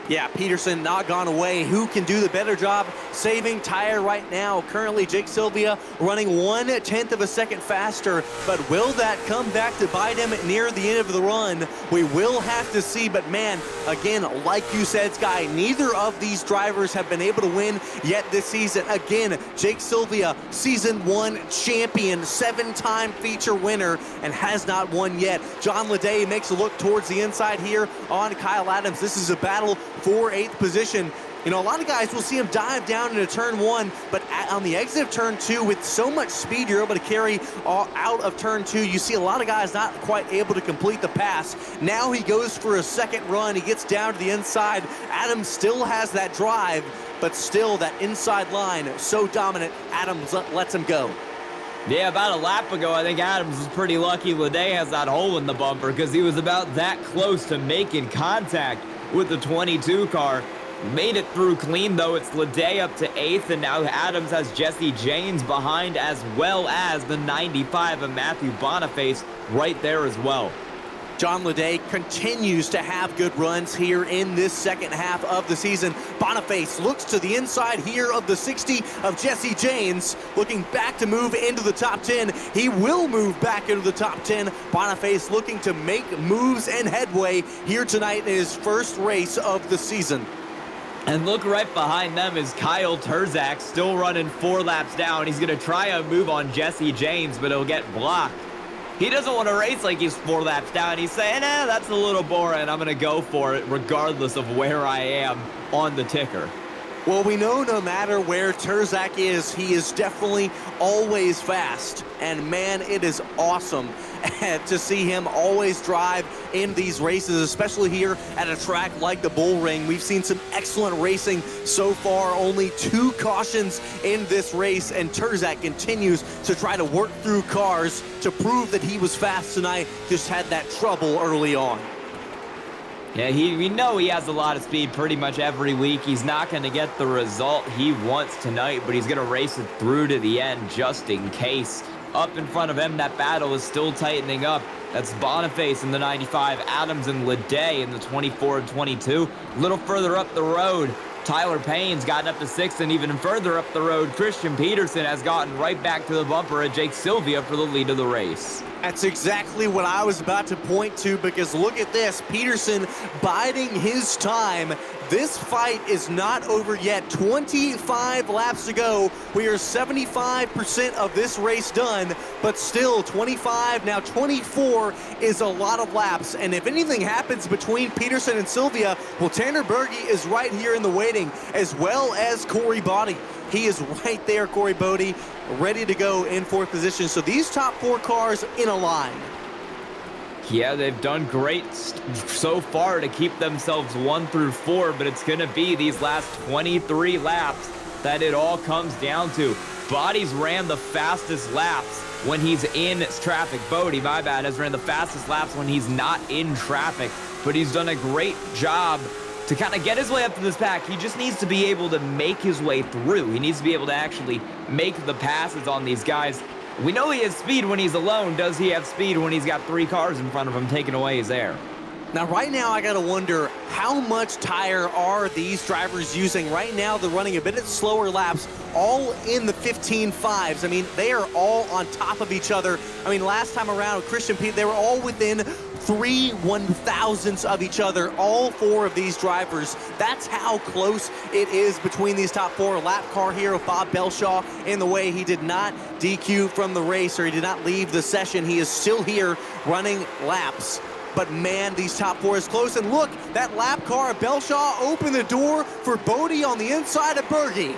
Yeah, Peterson not gone away. Who can do the better job saving tire right now. Currently, Jake Sylvia running 1/10 of a second faster, but will that come back to bite him near the end of the run? We will have to see, but man, again, like you said, Sky, neither of these drivers have been able to win yet this season. Again, Jake Sylvia, Season 1 champion, 7-time feature winner, and has not won yet. John Leday makes a look towards the inside here on Kyle Adams. This is a battle for 8th position. You know, a lot of guys will see him dive down into turn 1, but on the exit of turn 2, with so much speed you're able to carry out of turn 2, you see a lot of guys not quite able to complete the pass. Now he goes for a second run. He gets down to the inside. Adams still has that drive, but still that inside line so dominant, Adams lets him go. Yeah, about a lap ago, I think Adams was pretty lucky Leday has that hole in the bumper because he was about that close to making contact with the 22 car. Made it through clean, though. It's Leday up to 8th, and now Adams has Jesse Janes behind, as well as the 95 of Matthew Boniface right there as well. John Leday continues to have good runs here in this second half of the season. Boniface looks to the inside here of the 60 of Jesse Janes, looking back to move into the top 10. He will move back into the top 10. Boniface looking to make moves and headway here tonight in his first race of the season. And look right behind them is Kyle Terzak, still running 4 laps down. He's going to try a move on Jesse Janes, but he'll get blocked. He doesn't want to race like he's 4 laps down. He's saying, that's a little boring. I'm going to go for it regardless of where I am on the ticker. Well, we know no matter where Terzak is, he is definitely always fast. And man, it is awesome to see him always drive in these races, especially here at a track like the Bullring. We've seen some excellent racing so far, only 2 cautions in this race, and Terzak continues to try to work through cars to prove that he was fast tonight, just had that trouble early on. Yeah, we know he has a lot of speed pretty much every week. He's not going to get the result he wants tonight, but he's going to race it through to the end just in case. Up in front of him, that battle is still tightening up. That's Boniface in the 95, Adams and Leday in the 24 and 22. A little further up the road, Tyler Payne's gotten up to 6th, and even further up the road, Christian Peterson has gotten right back to the bumper at Jake Sylvia for the lead of the race. That's exactly what I was about to point to, because look at this. Peterson biding his time. This fight is not over yet. 25 laps to go. We are 75% of this race done, but still 25, now 24 is a lot of laps. And if anything happens between Peterson and Sylvia, well, Tanner Berge is right here in the waiting, as well as Corey Bodie. He is right there, Corey Bodie, ready to go in 4th position. So these top 4 cars in a line. Yeah, they've done great so far to keep themselves 1 through 4, but it's going to be these last 23 laps that it all comes down to. Bodie's ran the fastest laps when he's in traffic. Bodie, my bad, has ran the fastest laps when he's not in traffic, but he's done a great job to kind of get his way up to this pack. He just needs to be able to make his way through. He needs to be able to actually make the passes on these guys. We know he has speed when he's alone. Does he have speed when he's got 3 cars in front of him taking away his air? Now, right now, I got to wonder how much tire are these drivers using? Right now, they're running a bit of slower laps, all in the 15.5s. I mean, they are all on top of each other. I mean, last time around, Christian Pete, they were all within 3 1,000ths of each other, all 4 of these drivers. That's how close it is between these top 4. Lap car here of Bob Belshaw in the way. He did not DQ from the race, or he did not leave the session. He is still here running laps. But man, these top 4 is close. And look, that lap car of Belshaw opened the door for Bodie on the inside of Berge.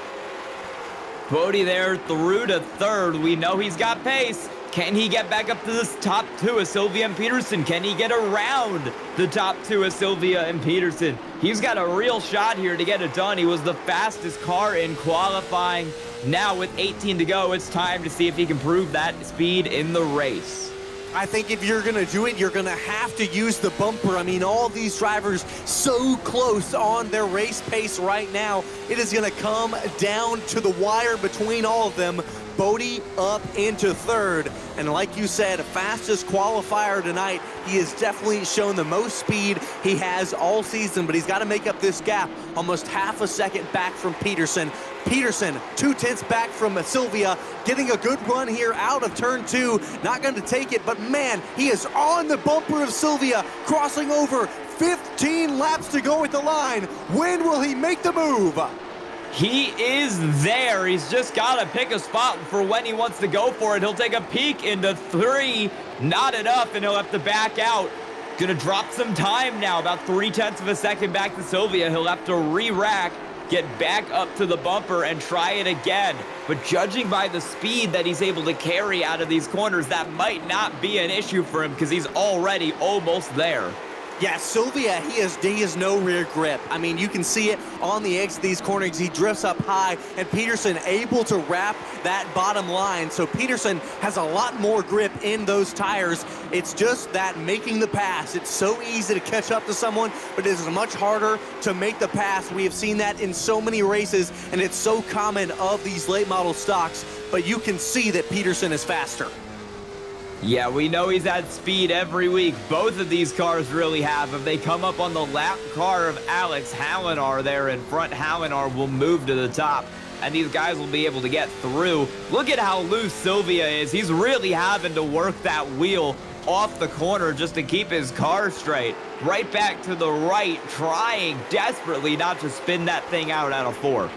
Bodie there through to 3rd. We know he's got pace. Can he get back up to this top 2 of Sylvia and Peterson? Can he get around the top 2 of Sylvia and Peterson? He's got a real shot here to get it done. He was the fastest car in qualifying. Now with 18 to go, it's time to see if he can prove that speed in the race. I think if you're going to do it, you're going to have to use the bumper. I mean, all these drivers so close on their race pace right now. It is going to come down to the wire between all of them. Bodie up into third. And like you said, fastest qualifier tonight. He has definitely shown the most speed he has all season, but he's got to make up this gap, almost half a second back from Peterson. Peterson, 2/10 back from Sylvia, getting a good run here out of turn 2. Not going to take it, but man, he is on the bumper of Sylvia, crossing over. 15 laps to go at the line. When will he make the move? He is there. He's just got to pick a spot for when he wants to go for it. He'll take a peek into 3. Not enough, and he'll have to back out. Gonna drop some time now, about 0.3 of a second back to Sylvia. He'll have to re-rack, get back up to the bumper, and try it again. But judging by the speed that he's able to carry out of these corners, that might not be an issue for him because he's already almost there. Yeah, Sylvia, he has no rear grip. I mean, you can see it on the exit of these corners. He drifts up high, and Peterson able to wrap that bottom line. So Peterson has a lot more grip in those tires. It's just that making the pass. It's so easy to catch up to someone, but it is much harder to make the pass. We have seen that in so many races, and it's so common of these late model stocks, but you can see that Peterson is faster. Yeah, we know he's had speed every week. Both of these cars really have. If they come up on the lap car of Alex Hallinar there in front, Hallinar will move to the top, and these guys will be able to get through. Look at how loose Sylvia is. He's really having to work that wheel off the corner just to keep his car straight. Right back to the right, trying desperately not to spin that thing out of 4.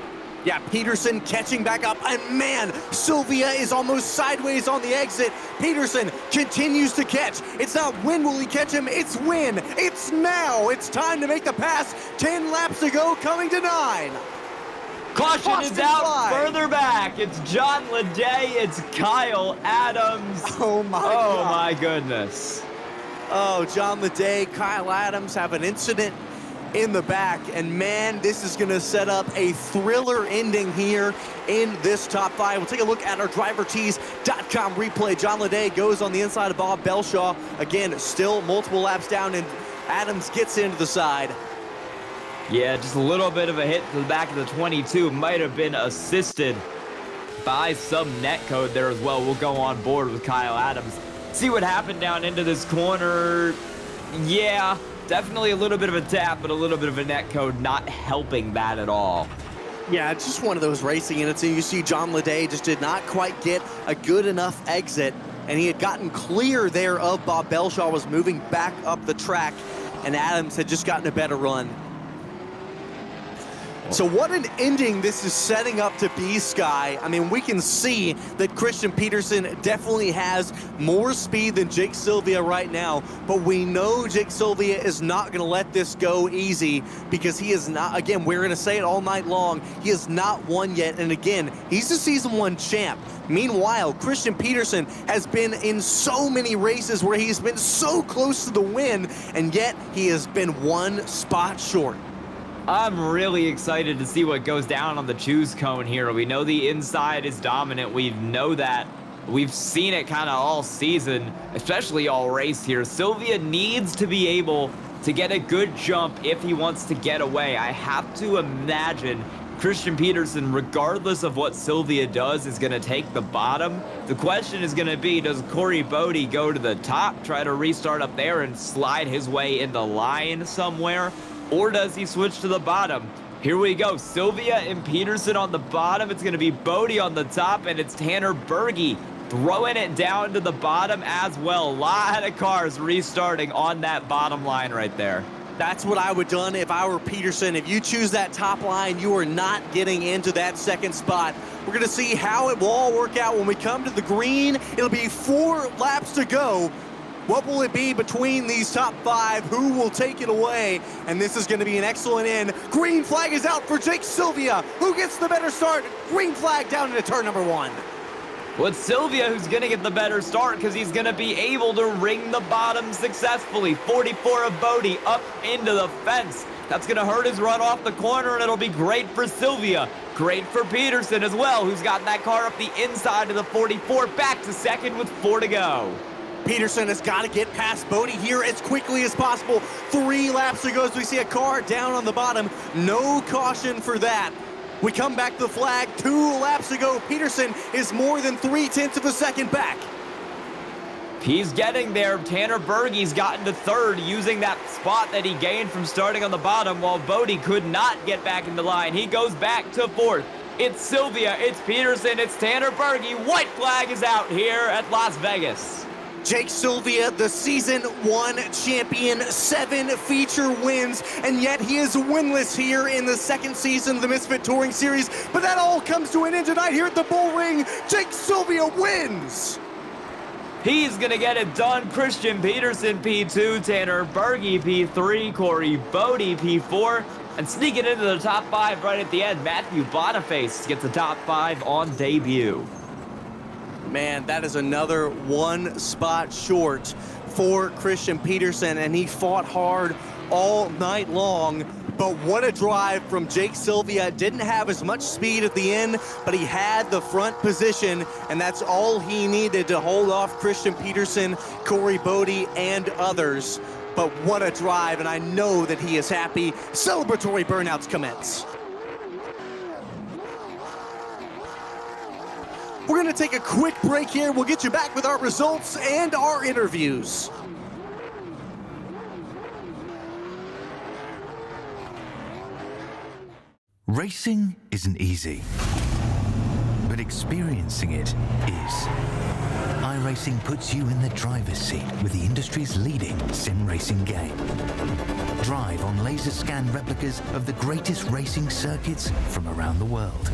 Yeah, Peterson catching back up, and man, Sylvia is almost sideways on the exit. Peterson continues to catch. It's not when will he catch him, it's when. It's now. It's time to make the pass. 10 laps to go, coming to 9. Caution is out further back. It's John Leday, it's Kyle Adams. Oh God. My goodness. Oh, John Leday, Kyle Adams have an incident in the back, and man, this is going to set up a thriller ending here in this top 5. We'll take a look at our drivertees.com replay. John Leday goes on the inside of Bob Belshaw. Again, still multiple laps down, and Adams gets into the side. Yeah, just a little bit of a hit to the back of the 22. Might have been assisted by some net code there as well. We'll go on board with Kyle Adams. See what happened down into this corner. Yeah, definitely a little bit of a tap, but a little bit of a net code not helping that at all. Yeah, it's just one of those racing units. You see John Leday just did not quite get a good enough exit, and he had gotten clear there of Bob Belshaw, was moving back up the track, and Adams had just gotten a better run. So what an ending this is setting up to be, Sky. I mean, we can see that Christian Peterson definitely has more speed than Jake Sylvia right now, but we know Jake Sylvia is not going to let this go easy because he is not, again, we're going to say it all night long, he has not won yet, and again, he's a Season 1 champ. Meanwhile, Christian Peterson has been in so many races where he's been so close to the win, and yet he has been one spot short. I'm really excited to see what goes down on the choose cone here. We know the inside is dominant. We know that. We've seen it kind of all season, especially all race here. Sylvia needs to be able to get a good jump if he wants to get away. I have to imagine Christian Peterson, regardless of what Sylvia does, is going to take the bottom. The question is going to be, does Corey Bodie go to the top, try to restart up there and slide his way in the line somewhere? Or does he switch to the bottom? Here we go. Sylvia and Peterson on the bottom. It's going to be Bodie on the top, and it's Tanner Berge throwing it down to the bottom as well. A lot of cars restarting on that bottom line right there. That's what I would have done if I were Peterson. If you choose that top line, you are not getting into that second spot. We're going to see how it will all work out when we come to the green. It'll be 4 laps to go. What will it be between these top 5? Who will take it away? And this is going to be an excellent end. Green flag is out for Jake Sylvia. Who gets the better start? Green flag down into turn number 1. Well, it's Sylvia who's going to get the better start because he's going to be able to ring the bottom successfully. 44 of Bodie up into the fence. That's going to hurt his run off the corner, and it'll be great for Sylvia. Great for Peterson as well, who's gotten that car up the inside of the 44. Back to second with 4 to go. Peterson has got to get past Bodie here as quickly as possible. 3 laps to go as we see a car down on the bottom. No caution for that. We come back to the flag 2 laps ago. Peterson is more than 0.3 of a second back. He's getting there. Tanner Berge's gotten to third using that spot that he gained from starting on the bottom, while Bodie could not get back in the line. He goes back to fourth. It's Sylvia, it's Peterson, it's Tanner Berge. White flag is out here at Las Vegas. Jake Sylvia, the season 1 champion, 7 feature wins, and yet he is winless here in the second season of the Misfit Touring Series. But that all comes to an end tonight here at the Bullring. Jake Sylvia wins. He's going to get it done. Christian Peterson, P2, Tanner Berge, P3, Corey Bodie, P4, and sneaking into the top 5 right at the end, Matthew Boniface gets the top 5 on debut. Man, that is another 1 spot short for Christian Peterson, and he fought hard all night long. But what a drive from Jake Sylvia. Didn't have as much speed at the end, but he had the front position, and that's all he needed to hold off Christian Peterson, Corey Bodie, and others. But what a drive, and I know that he is happy. Celebratory burnouts commence. We're going to take a quick break here. We'll get you back with our results and our interviews. Racing isn't easy, but experiencing it is. iRacing puts you in the driver's seat with the industry's leading sim racing game. Drive on laser scan replicas of the greatest racing circuits from around the world.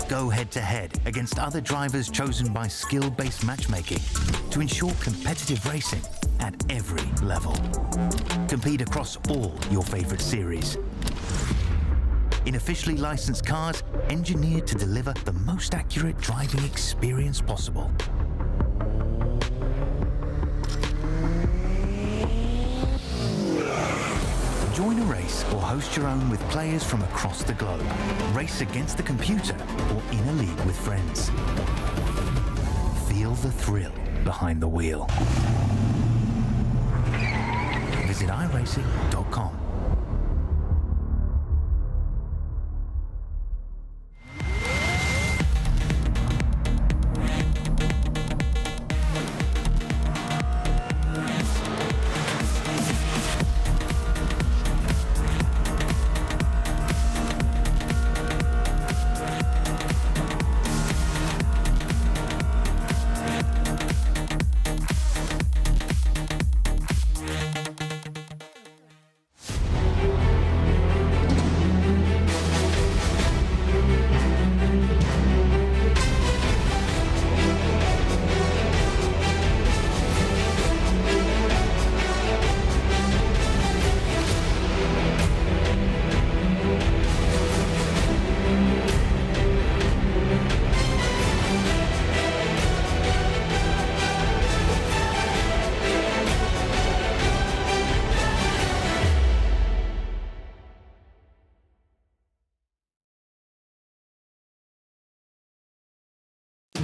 Go head-to-head against other drivers chosen by skill-based matchmaking to ensure competitive racing at every level. Compete across all your favorite series. In officially licensed cars, engineered to deliver the most accurate driving experience possible. Join a race or host your own with players from across the globe. Race against the computer or in a league with friends. Feel the thrill behind the wheel. Visit iRacing.com.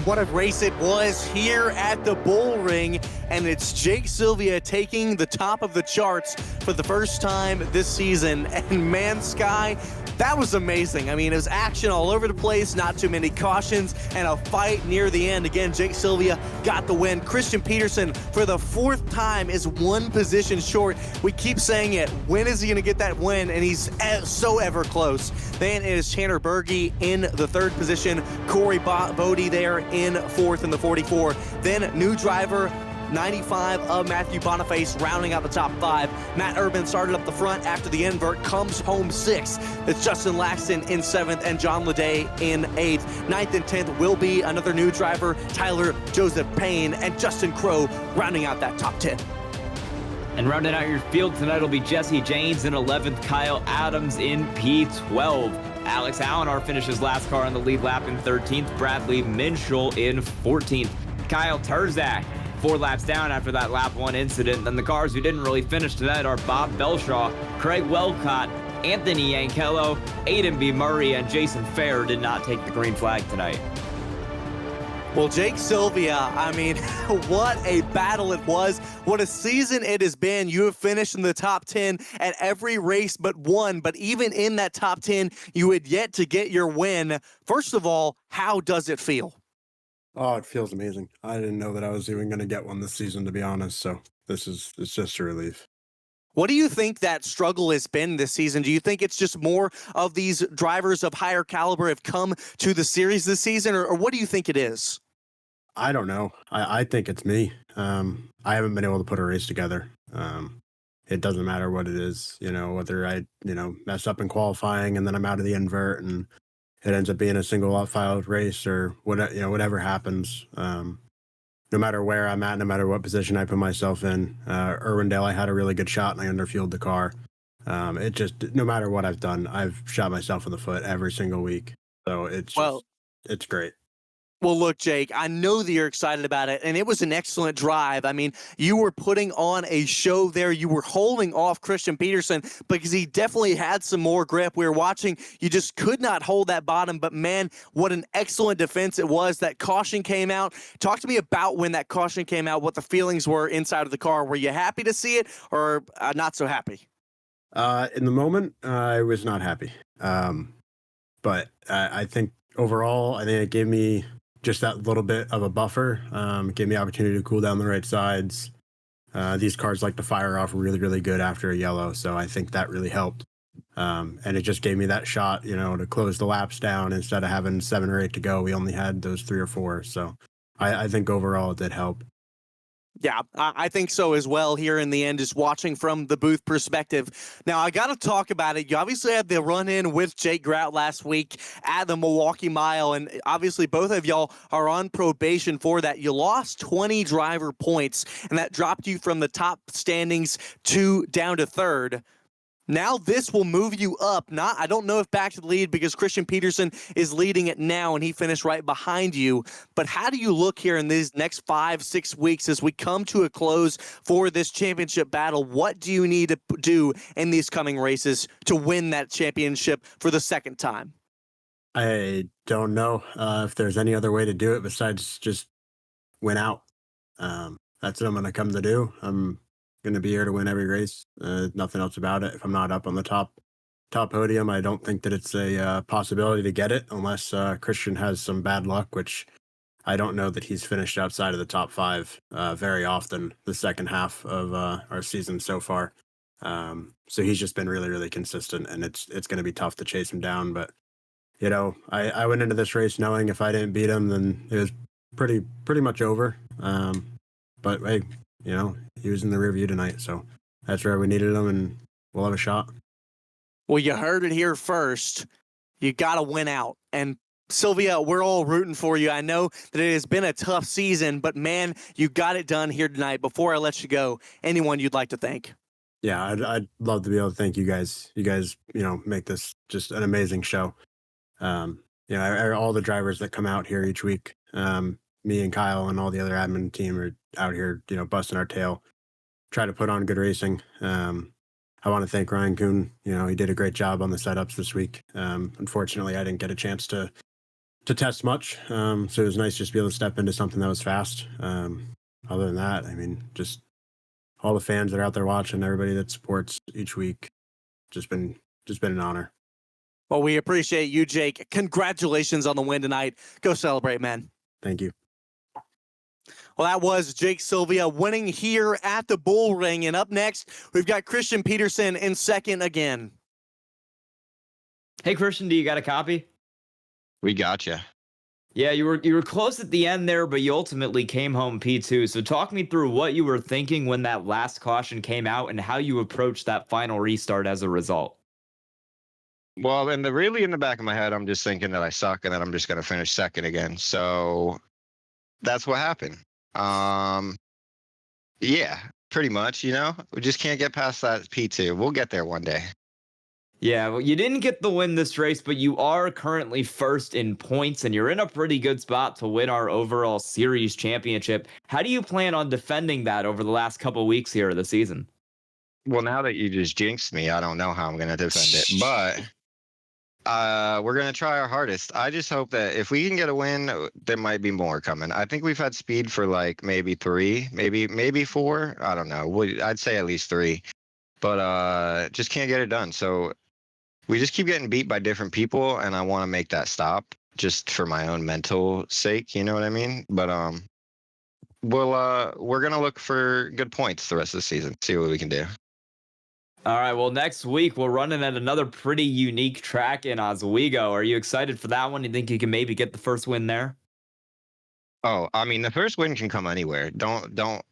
What a race it was here at the Bullring, and it's Jake Sylvia taking the top of the charts for the first time this season. And man, Sky, that was amazing. I mean, it was action all over the place, not too many cautions, and a fight near the end. Again, Jake Sylvia got the win. Christian Peterson, for the 4th time, is 1 position short. We keep saying it. When is he going to get that win? And he's so ever close. Then it is Tanner Berge in the 3rd position. Corey Bodie there in 4th in the 44. Then new driver 95 of Matthew Boniface rounding out the top 5. Matt Urban started up the front after the invert, comes home 6th. It's Justin Laxton in 7th and John Leday in 8th. 9th and 10th will be another new driver, Tyler Joseph Payne, and Justin Crow rounding out that top 10. And rounding out your field tonight will be Jesse James in 11th, Kyle Adams in P12. Alex Allenar finishes last car on the lead lap in 13th, Bradley Minshall in 14th. Kyle Terzak 4 laps down after that lap 1 incident. And the cars who didn't really finish tonight are Bob Belshaw, Craig Welcott, Anthony Yankello, Aiden B. Murray, and Jason Fair did not take the green flag tonight. Well, Jake Sylvia, I mean, what a battle it was. What a season it has been. You have finished in the top 10 at every race but one. But even in that top 10, you had yet to get your win. First of all, how does it feel? Oh, it feels amazing. I didn't know that I was even going to get one this season, to be honest. So it's just a relief. What do you think that struggle has been this season? Do you think it's just more of these drivers of higher caliber have come to the series this season, or what do you think it is? I don't know. I think it's me. I haven't been able to put a race together. It doesn't matter what it is, whether I, mess up in qualifying and then I'm out of the invert and it ends up being a single off-filed race or whatever happens. No matter where I'm at, no matter what position I put myself in. Irwindale, I had a really good shot and I underfueled the car. It just, no matter what I've done, I've shot myself in the foot every single week. So it's great. Well, look, Jake, I know that you're excited about it, and it was an excellent drive. I mean, you were putting on a show there. You were holding off Christian Peterson because he definitely had some more grip. We were watching. You just could not hold that bottom, but, man, what an excellent defense it was. That caution came out. Talk to me about when that caution came out, what the feelings were inside of the car. Were you happy to see it or not so happy? In the moment, I was not happy. But I think overall, I think it gave me just that little bit of a buffer. Gave me opportunity to cool down the right sides. These cars like to fire off really, really good after a yellow, so I think that really helped. And it just gave me that shot, to close the laps down. Instead of having 7 or 8 to go, we only had those 3 or 4. So I think overall it did help. Yeah, I think so as well here in the end, just watching from the booth perspective. Now, I got to talk about it. You obviously had the run-in with Jake Grout last week at the Milwaukee Mile, and obviously both of y'all are on probation for that. You lost 20 driver points, and that dropped you from the top standings down to third. Now this will move you up. I don't know if back to the lead because Christian Peterson is leading it now and he finished right behind you. But how do you look here in these next 5-6 weeks as we come to a close for this championship battle? What do you need to do in these coming races to win that championship for the second time? I don't know if there's any other way to do it besides just win out. That's what I'm going to come to do. I'm going to be here to win every race. Nothing else about it. If I'm not up on the top podium, I don't think that it's a possibility to get it unless Christian has some bad luck, which I don't know that he's finished outside of the top 5 very often the second half of our season so far. So he's just been really, really consistent, and it's going to be tough to chase him down. But I went into this race knowing if I didn't beat him, then it was pretty much over. But hey, he was in the rear view tonight, so that's where we needed him, and we'll have a shot. Well, you heard it here first. You got to win out. And Sylvia, we're all rooting for you. I know that it has been a tough season, but man, you got it done here tonight. Before I let you go, anyone you'd like to thank? Yeah, I'd love to be able to thank you guys. You guys, make this just an amazing show. All the drivers that come out here each week, me and Kyle and all the other admin team are out here, busting our tail, try to put on good racing. I want to thank Ryan Kuhn. He did a great job on the setups this week. Unfortunately, I didn't get a chance to test much, so it was nice just to be able to step into something that was fast. Other than that, I mean, just all the fans that are out there watching, everybody that supports each week, just been an honor. Well, we appreciate you, Jake. Congratulations on the win tonight. Go celebrate, man. Thank you. Well, that was Jake Sylvia winning here at the Bullring. And up next, we've got Christian Peterson in second again. Hey, Christian, do you got a copy? We got you. Yeah, you were close at the end there, but you ultimately came home P2. So talk me through what you were thinking when that last caution came out and how you approached that final restart as a result. Well, in the back of my head, I'm just thinking that I suck and that I'm just going to finish second again. So that's what happened. Yeah, pretty much, we just can't get past that P2. We'll get there one day. Yeah, well, you didn't get the win this race, but you are currently first in points, and you're in a pretty good spot to win our overall series championship. How do you plan on defending that over the last couple of weeks here of the season? Well, now that you just jinxed me, I don't know how I'm going to defend it, but We're gonna try our hardest. I just hope that if we can get a win, there might be more coming. I think we've had speed for like maybe 3, maybe 4. I don't know. I'd say at least 3, but just can't get it done. So we just keep getting beat by different people, and I want to make that stop just for my own mental sake. You know what I mean? But we're gonna look for good points the rest of the season. See what we can do. All right, well, next week we're running at another pretty unique track in Oswego. Are you excited for that one? You think you can maybe get the first win there? Oh, I mean, the first win can come anywhere. Don't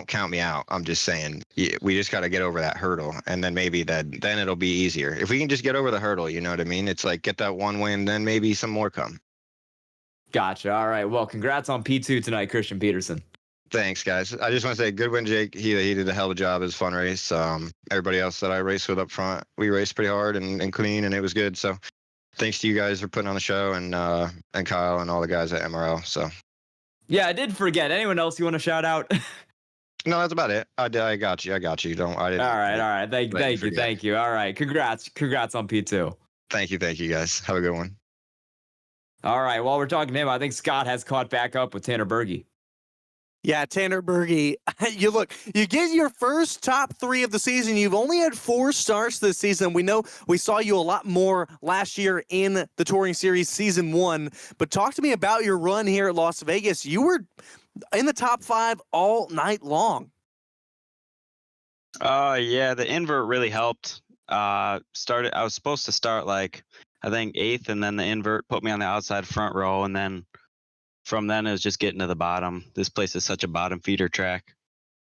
count me out. I'm just saying we just got to get over that hurdle, and then maybe then it'll be easier. If we can just get over the hurdle, you know what I mean? It's like get that one win, then maybe some more come. Gotcha. All right. Well, congrats on P2 tonight, Christian Peterson. Thanks, guys. I just want to say good win, Jake. He did a hell of a job as fun race. Everybody else that I raced with up front, we raced pretty hard and clean, and it was good. So thanks to you guys for putting on the show, and Kyle and all the guys at MRL. So yeah, I did forget. Anyone else you want to shout out? no, that's about it. I got you. Don't. I didn't. All right. Thank you. All right. Congrats on P2. Thank you, guys. Have a good one. All right. While we're talking to him, I think Scott has caught back up with Tanner Berge. Yeah, Tanner Berge, you get your first top 3 of the season. You've only had 4 starts this season. We know we saw you a lot more last year in the Touring Series Season 1, but talk to me about your run here at Las Vegas. You were in the top 5 all night long. Yeah, the invert really helped. I was supposed to start like, I think 8th, and then the invert put me on the outside front row, and then from then it was just getting to the bottom. This place is such a bottom feeder track.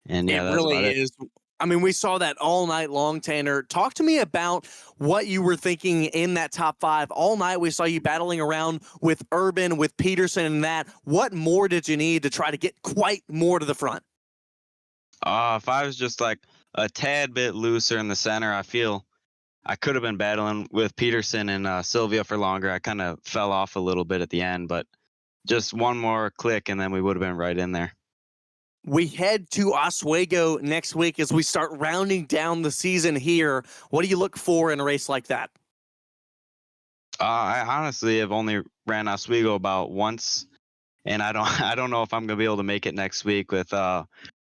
And yeah, it really is. I mean, we saw that all night long, Tanner. Talk to me about what you were thinking in that top 5 all night. We saw you battling around with Urban, with Peterson, and that. What more did you need to try to get quite more to the front? If I was just like a tad bit looser in the center, I feel I could have been battling with Peterson and Sylvia for longer. I kind of fell off a little bit at the end, but just one more click, and then we would have been right in there. We head to Oswego next week as we start rounding down the season here. What do you look for in a race like that? I honestly have only ran Oswego about once, and I don't know if I'm gonna be able to make it next week with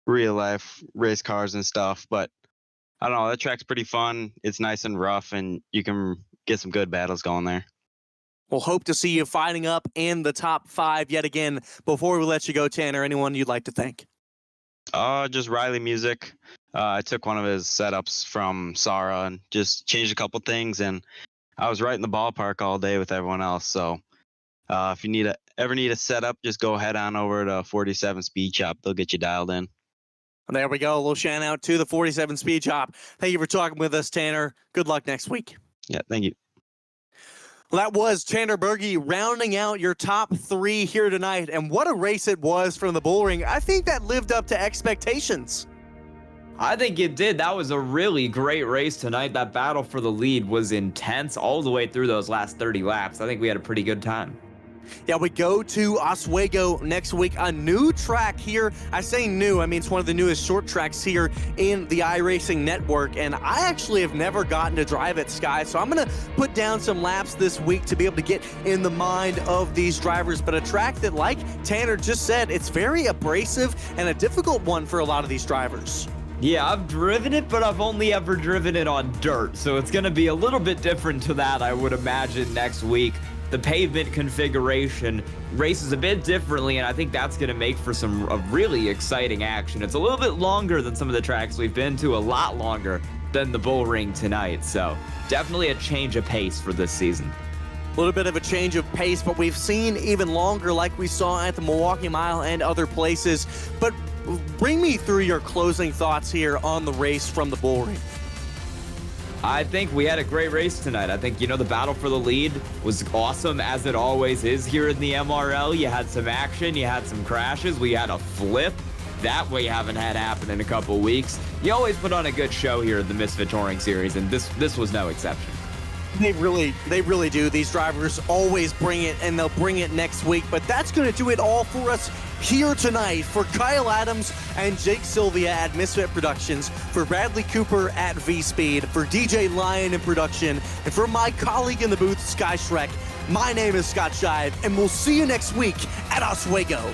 real life race cars and stuff. But I don't know. That track's pretty fun. It's nice and rough, and you can get some good battles going there. We'll hope to see you fighting up in the top 5 yet again. Before we let you go, Tanner, anyone you'd like to thank? Just Riley Music. I took one of his setups from Sara and just changed a couple things, and I was right in the ballpark all day with everyone else. So if you ever need a setup, just go head on over to 47 Speed Shop. They'll get you dialed in. There we go. A little shout out to the 47 Speed Shop. Thank you for talking with us, Tanner. Good luck next week. Yeah, thank you. Well, that was Tanner Berge rounding out your top 3 here tonight. And what a race it was from the Bullring. I think that lived up to expectations. I think it did. That was a really great race tonight. That battle for the lead was intense all the way through those last 30 laps. I think we had a pretty good time. Yeah, we go to Oswego next week, a new track here. I say new, I mean it's one of the newest short tracks here in the iRacing network, and I actually have never gotten to drive it, Sky, so I'm going to put down some laps this week to be able to get in the mind of these drivers, but a track that, like Tanner just said, it's very abrasive and a difficult one for a lot of these drivers. Yeah, I've driven it, but I've only ever driven it on dirt, so it's going to be a little bit different to that, I would imagine, next week. The pavement configuration races a bit differently, and I think that's going to make for some really exciting action. It's a little bit longer than some of the tracks we've been to, a lot longer than the Bullring tonight, so definitely a change of pace for this season. A little bit of a change of pace, but we've seen even longer like we saw at the Milwaukee Mile and other places. But bring me through your closing thoughts here on the race from the Bullring. I think we had a great race tonight. I think, the battle for the lead was awesome, as it always is here in the MRL. You had some action, you had some crashes, we had a flip. That we haven't had happen in a couple weeks. You always put on a good show here in the Misfit Touring Series, and this was no exception. They really do. These drivers always bring it, and they'll bring it next week. But that's going to do it all for us here tonight. For Kyle Adams and Jake Sylvia at Misfit Productions, for Bradley Cooper at V-Speed, for DJ Lyon in production, and for my colleague in the booth, Sky Shrek, my name is Scott Shive, and we'll see you next week at Oswego.